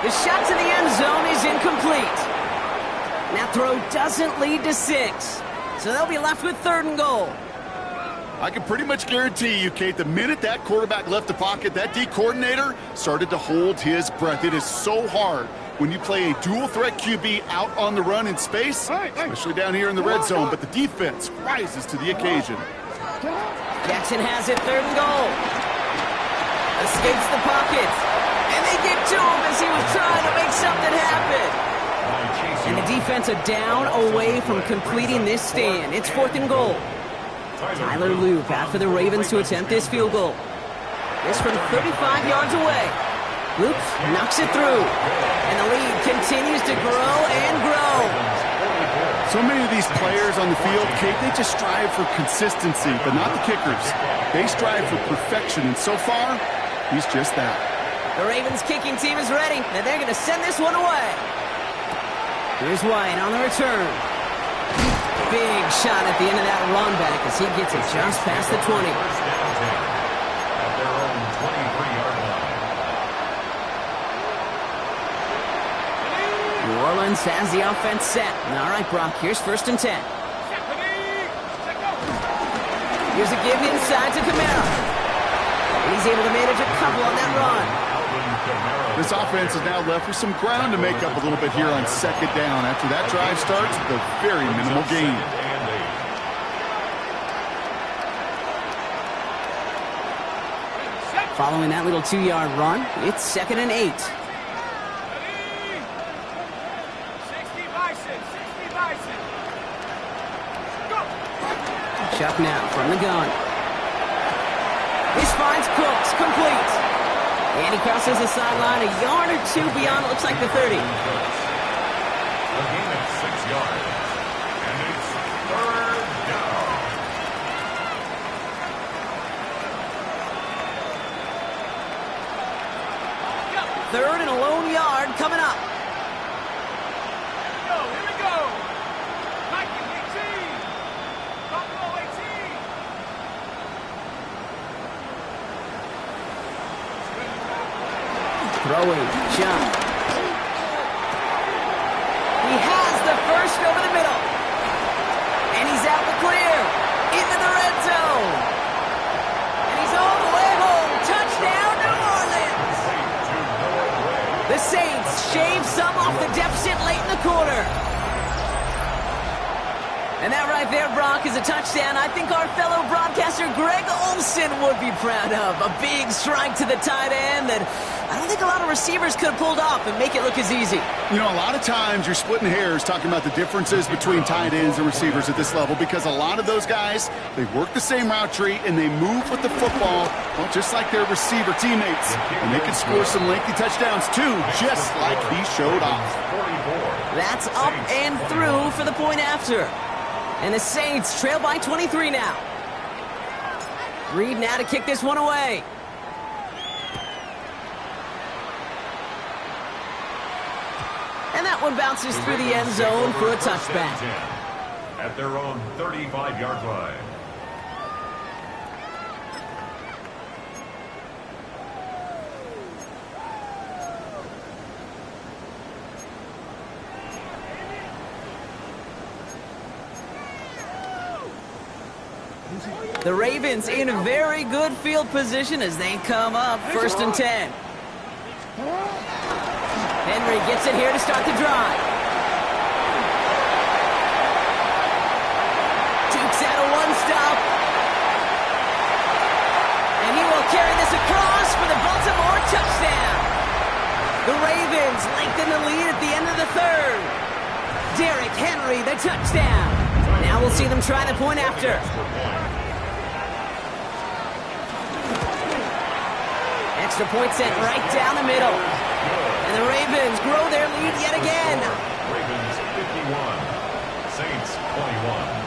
The shot to the end zone is incomplete. That throw doesn't lead to 6. So they'll be left with 3rd and goal. I can pretty much guarantee you, Kate, the minute that quarterback left the pocket, that D coordinator started to hold his breath. It is so hard when you play a dual-threat QB out on the run in space, especially down here in the red zone, but the defense rises to the occasion. Jackson has it, 3rd and goal. Escapes the pocket. And they get to him as he was trying to make something happen. And the defense are down away from completing this stand. It's 4th and goal. Tyler Loop after the Ravens to attempt this field goal. This from 35 yards away. Loop knocks it through. And the lead continues to grow and grow. So many of these players on the field, Kate, they just strive for consistency, but not the kickers. They strive for perfection, and so far, he's just that. The Ravens kicking team is ready, and they're going to send this one away. Here's White on the return. Big shot at the end of that run back as he gets it just past the 20. At their own 23-yard line. New Orleans has the offense set. All right, Brock, here's 1st and 10. Here's a give inside to Kamara. He's able to manage a couple on that run. This offense is now left with some ground to make up a little bit here on 2nd down after that drive starts with a very minimal gain. Following that little 2-yard run, it's 2nd and 8. 60 bison. Go. Chuck now from the gun. This finds Cooks complete. And he crosses the sideline a yard or 2 beyond, it looks like the 30. A gain of 6 yards. And it's 3rd down. 3rd and a lone yard coming up. Here we go. Nike 18. Buffalo 18. Throwing, jump. He has the first over the middle. And he's out the clear. Into the red zone. And he's all the way home. Touchdown, New Orleans. The Saints shave some off the deficit late in the quarter. And that right there, Brock, is a touchdown I think our fellow broadcaster Greg Olsen would be proud of. A big strike to the tight end that I don't think a lot of receivers could have pulled off and make it look as easy. You know, a lot of times you're splitting hairs talking about the differences between tight ends and receivers at this level because a lot of those guys, they work the same route tree and they move with the football, well, just like their receiver teammates. And they can score some lengthy touchdowns too, just like he showed off. That's up and through for the point after. And the Saints trail by 23 now. Reed now to kick this one away. And that one bounces through the end zone for a touchback. at their own 35-yard line. The Ravens in very good field position as they come up 1st and 10. Henry gets it here to start the drive. Takes out a one-stop. And he will carry this across for the Baltimore touchdown. The Ravens lengthen the lead at the end of the 3rd. Derrick Henry, the touchdown. Now we'll see them try the point after. Extra point sent right down the middle. And the Ravens grow their lead yet again. Ravens 51, Saints 21.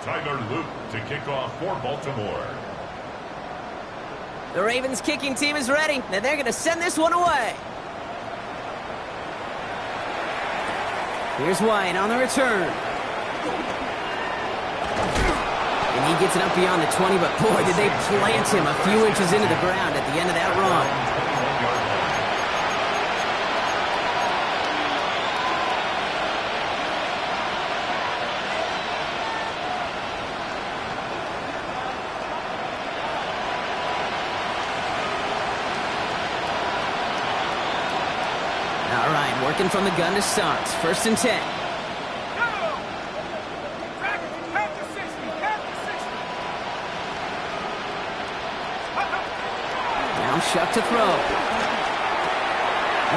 Tyler Luke to kick off for Baltimore. The Ravens kicking team is ready, and they're going to send this one away. Here's White on the return. And he gets it up beyond the 20, but boy, did they plant him a few inches into the ground at the end of that run. Working from the gun to start. 1st and 10. Now Shuck to throw.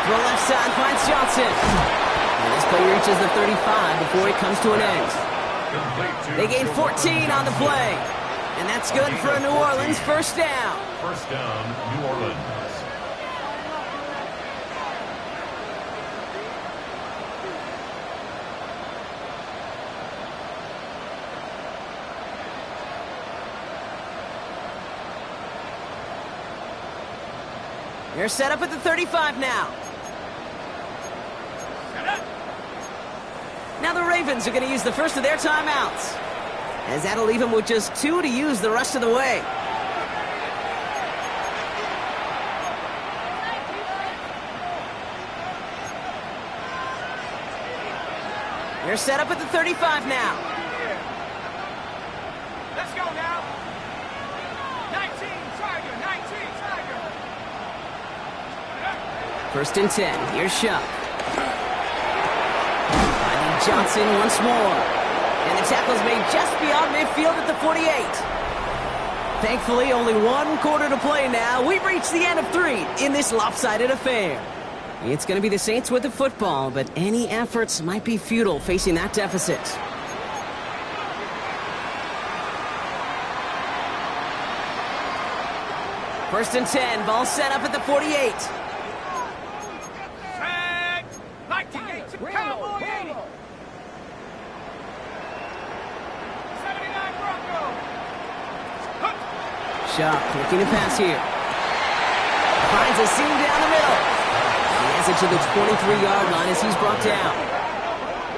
Throw left side finds Johnson. And this play reaches the 35 before it comes to an end. They gain 14 on the play. And that's good for a New Orleans 1st down. 1st down, New Orleans. They're set up at the 35 now. Now the Ravens are going to use the first of their timeouts, as that'll leave them with just 2 to use the rest of the way. They're set up at the 35 now. Let's go now. 19, Tiger, 19, Tiger. 1st and 10. Here's Shuck. Finding Johnson once more. And the tackle's made just beyond midfield at the 48. Thankfully, only 1 quarter to play now. We've reached the end of 3 in this lopsided affair. It's going to be the Saints with the football, but any efforts might be futile facing that deficit. First and 10. Ball set up at the 48. Cowboy 80. 79 Broncos. Shuck looking to pass here. Finds a seam down the middle. He has it to the 23-yard line as he's brought down.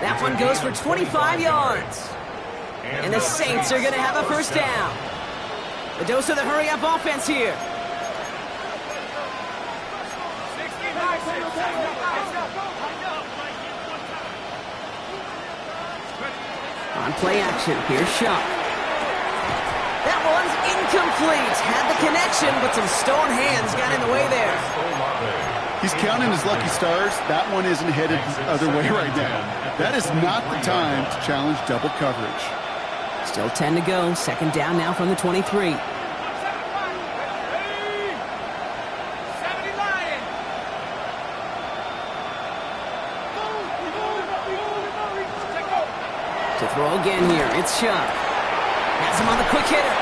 That one goes for 25 yards. And the Saints are going to have a 1st down. The dose of the hurry-up offense here. On play action, here's Shuck. That one's incomplete. Had the connection, but some stone hands got in the way there. He's counting his lucky stars. That one isn't headed the other way right now. That is not the time to challenge double coverage. Still 10 to go. 2nd down now from the 23. To throw again here, it's Shuck. Has him on the quick hitter.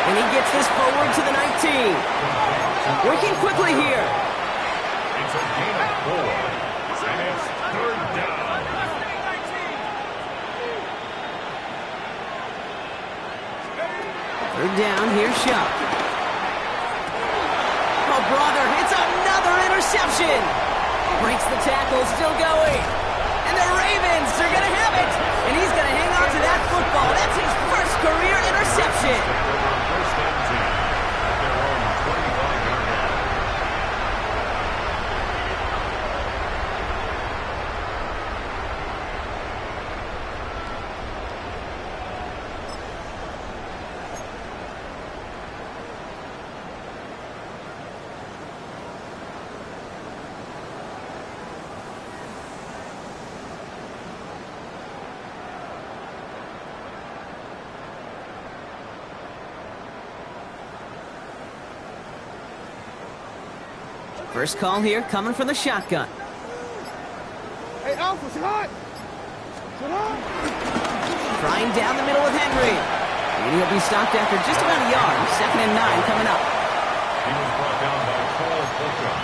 And he gets this forward to the 19. Working quickly here. It's a gain of 4. And it's third down. Third down, here's Shuck. Oh, brother, it's another interception. Breaks the tackle, still going. And the Ravens are going to have it. And he's going to hang on to that football. That's his first career interception. First and 10 at their own 25-yard line. First call here coming from the shotgun. Hey, Alpha, sit hot! Sit hot! Trying down the middle with Henry. And he'll be stopped after just about a yard. 2nd and 9 coming up. He was brought down by Paul Fulton.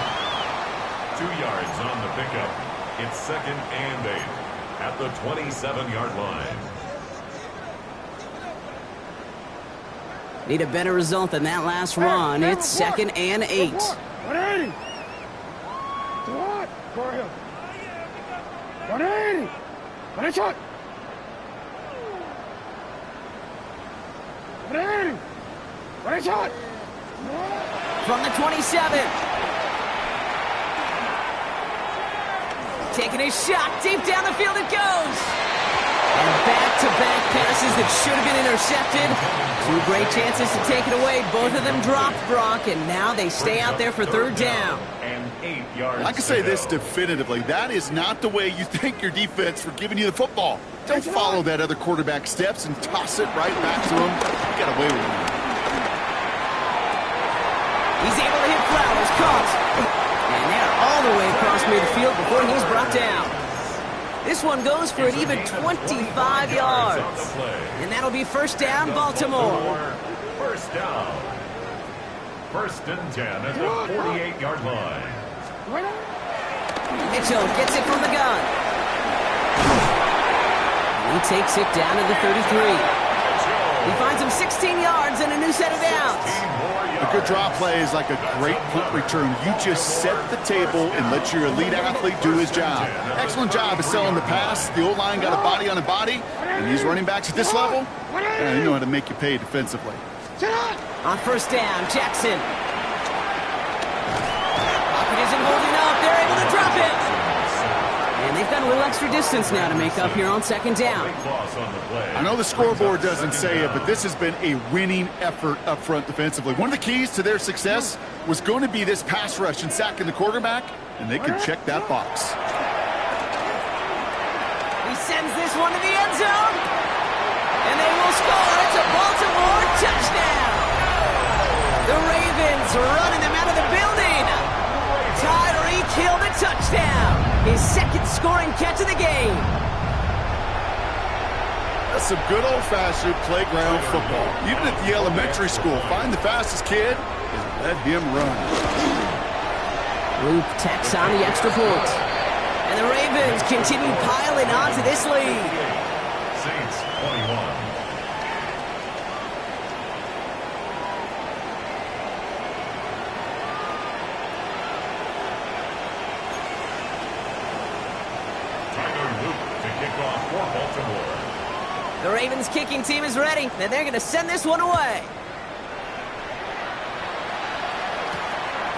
2 yards on the pickup. It's 2nd and 8 at the 27-yard line. Need a better result than that last run. It's 2nd and 8. 180! What? Go ahead. 180! 180 shot! 180! 180 shot! From the 27. Taking his shot. Deep down the field it goes. And back-to-back passes that should have been intercepted. 2 great chances to take it away. Both of them dropped, Brock, and now they stay out there for third down. And 8 yards. I can say this definitively. That is not the way you thank your defense for giving you the football. Don't follow that other quarterback steps and toss it right back to him. You got away with it. He's able to hit Flowers. Caught. And they're all the way across midfield before he's brought down. This one goes for an even 25 yards. And that'll be first down, Baltimore. First down. 1st and 10 at the 48-yard line. Mitchell gets it from the gun. He takes it down to the 33. He finds him 16 yards and a new set of downs. A good draw play is like a great punt return. You just set the table and let your elite athlete do his job. Excellent job of selling the pass. The O-line got a body on a body, and these running backs at this level, they know how to make you pay defensively. On first down, Jackson. Pocket isn't holding up. They're able to drop it. And they've got a little extra distance now to make up here on 2nd down. I know the scoreboard doesn't say it, but this has been a winning effort up front defensively. One of the keys to their success was going to be this pass rush and sacking the quarterback, and they can check that box. He sends this one to the end zone, and they will score. It's a Baltimore touchdown. The Ravens running them out of the building. Tyreek Hill the touchdown. His 2nd scoring catch of the game. That's some good old-fashioned playground football. Even at the elementary school, find the fastest kid and let him run. Luke tacks on the extra point. And the Ravens continue piling on to this lead. Saints 21. The Ravens kicking team is ready, and they're going to send this one away.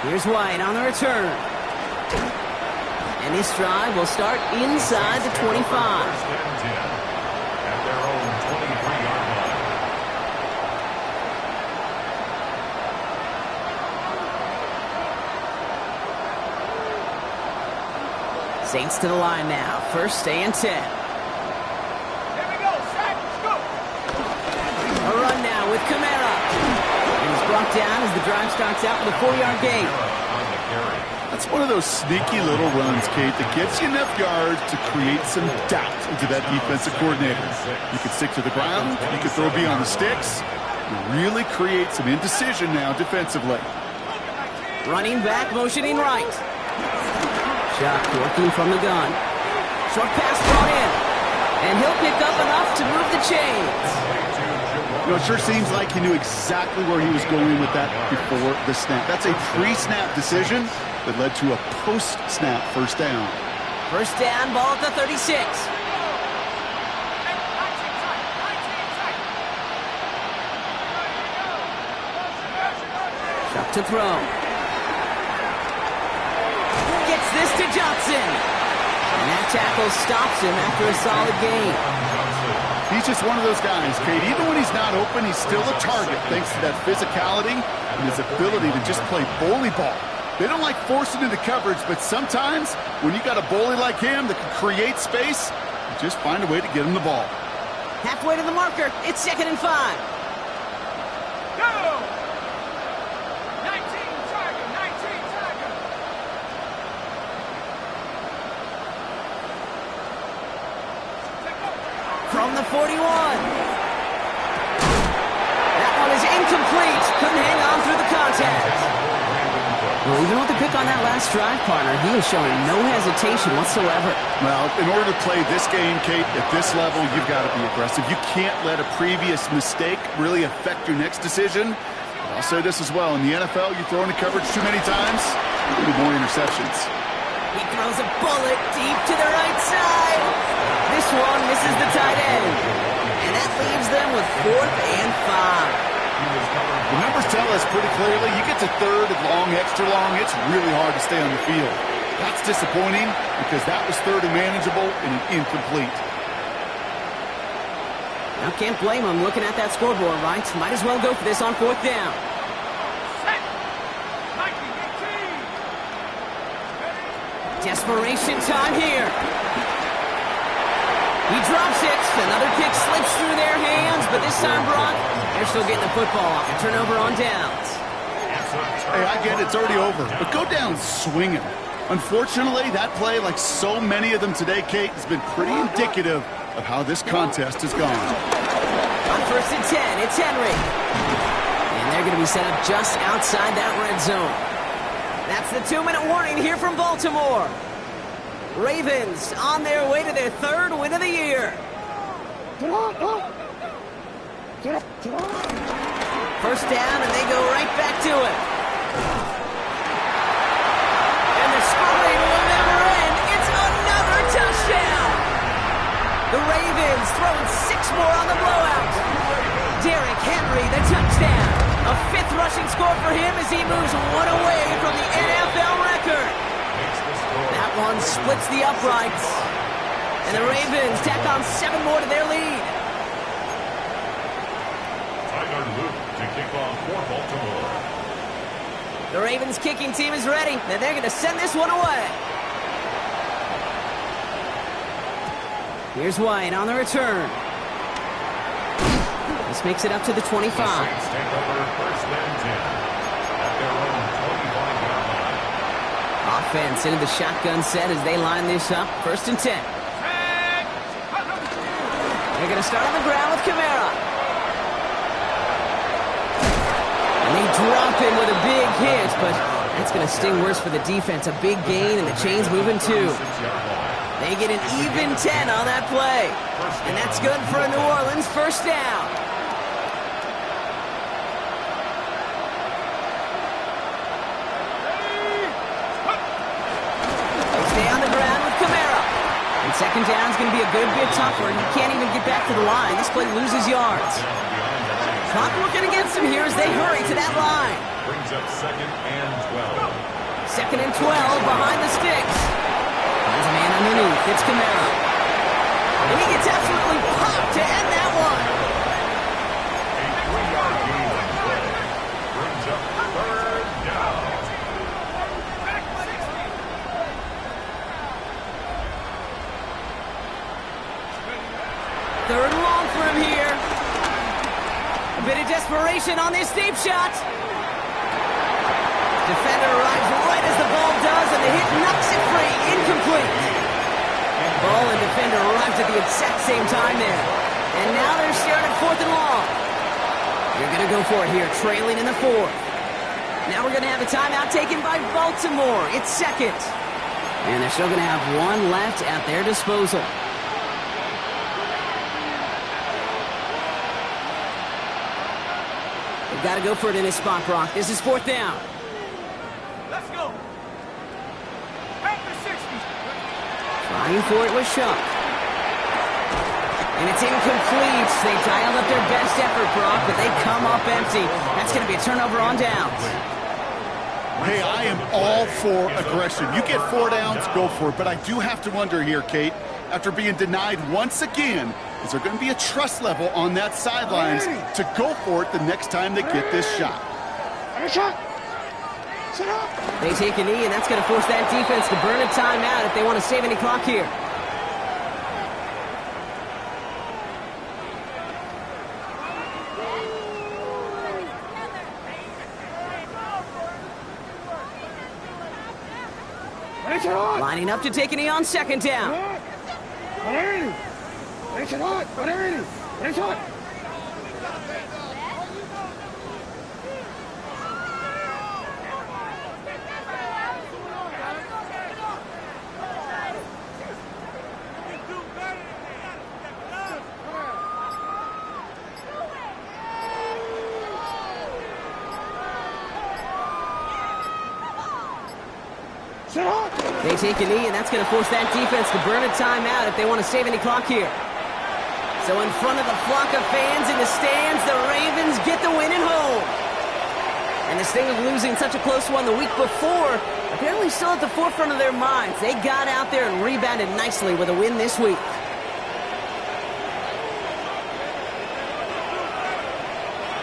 Here's White on the return. And this drive will start inside the 25. First and 10 at their own 23-yard line. Saints to the line now. 1st and 10. A run now with Kamara. And he's brought down as the drive starts out with a 4-yard gain. That's one of those sneaky little runs, Kate, that gets you enough yards to create some doubt into that defensive coordinator. You can stick to the ground, you can throw beyond the sticks, and really create some indecision now defensively. Running back, motioning right. Chuck working from the gun. Short pass brought in. And he'll pick up enough to move the chains. You know, it sure seems like he knew exactly where he was going with that before the snap. That's a pre-snap decision that led to a post-snap first down. First down, ball at the 36. Chuck to throw. Gets this to Johnson. And that tackle stops him after a solid gain. He's just one of those guys, Kate. Even when he's not open, he's still a target thanks to that physicality and his ability to just play bully ball. They don't like forcing into coverage, but sometimes when you got a bully like him that can create space, you just find a way to get him the ball. Halfway to the marker. It's 2nd and 5. Go! 19 target, 19 target. From the 41. That one is incomplete. Couldn't hang on through the contact. Well, even with the pick on that last drive, partner, he was showing no hesitation whatsoever. Well, in order to play this game, Kate, at this level, you've got to be aggressive. You can't let a previous mistake really affect your next decision. But I'll say this as well. In the NFL, you throw into coverage too many times, you'll be more interceptions. He throws a bullet deep to the right side. This one misses the tight end. And that leaves them with 4th and 5. The numbers tell us pretty clearly, you get to 3rd and long, extra long, it's really hard to stay on the field. That's disappointing because that was 3rd and manageable and an incomplete. Now can't blame him looking at that scoreboard, right? Might as well go for this on 4th down. Desperation time here. He drops it. Another kick slips through their hands, but this time, Brock, they're still getting the football off. A turnover on downs. Hey, I get it. It's already over. But go down swinging. Unfortunately, that play, like so many of them today, Kate, has been pretty indicative of how this contest has gone. On 1st and 10, it's Henry. And they're going to be set up just outside that red zone. That's the 2-minute warning here from Baltimore. Ravens on their way to their 3rd win of the year. First down, and they go right back to it. And the scoring will never end. It's another touchdown. The Ravens throwing 6 more on the blowout. Derrick Henry, the touchdown. A 5th rushing score for him as he moves 1 away from the NFL record. That one splits the uprights. And the Ravens tack on 7 more to their lead. Tyler Luke to kick off for Baltimore. The Ravens kicking team is ready, and they're going to send this one away. Here's White on the return. This makes it up to the 25. The Saints take over 1st and 10 at their own 25-yard line. Offense into the shotgun set as they line this up. 1st and 10. They're going to start on the ground with Kamara. And they drop him with a big hit, but that's going to sting worse for the defense. A big gain, and the chain's moving too. They get an even 10 on that play. And that's good for a New Orleans first down. They stay on the ground with Kamara. And 2nd down's going to be a good bit tougher. He can't even get back to the line. This play loses yards. Clock working against him here as they hurry to that line. Brings up 2nd and 12. 2nd and 12 behind the sticks. Finds a man underneath. It's Kamara. And he gets absolutely popped to end that one. A 3-yard gain on play. Brings up 3rd down. Third and long for him here. A bit of desperation on this deep shot. Defender arrives right as as the ball does, and the hit knocks it free. Incomplete. Ball and defender arrived at the exact same time there. And now they're staring at 4th and long. You're going to go for it here, trailing in the 4th. Now we're going to have a timeout taken by Baltimore. It's 2nd. And they're still going to have 1 left at their disposal. They've got to go for it in his spot, Brock. This is 4th down. Let's go. At the 60. Trying for it with Shuck. And it's incomplete. They dialed up their best effort, Brock, but they come up empty. That's going to be a turnover on downs. Hey, I am all for aggression. You get 4 downs, go for it. But I do have to wonder here, Kate, after being denied once again, is there going to be a trust level on that sidelines to go for it the next time they get this shot? They take a knee, and that's going to force that defense to burn a timeout if they want to save any clock here. Lining up to take a knee on 2nd down. They take a knee, and that's going to force that defense to burn a timeout if they want to save any clock here. So in front of the flock of fans in the stands, the Ravens get the win at home. And this thing of losing such a close one the week before, apparently still at the forefront of their minds. They got out there and rebounded nicely with a win this week.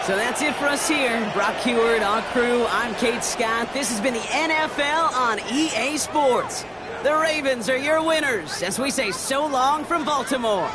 So that's it for us here. Brock Heward, our crew, I'm Kate Scott. This has been the NFL on EA Sports. The Ravens are your winners as we say so long from Baltimore.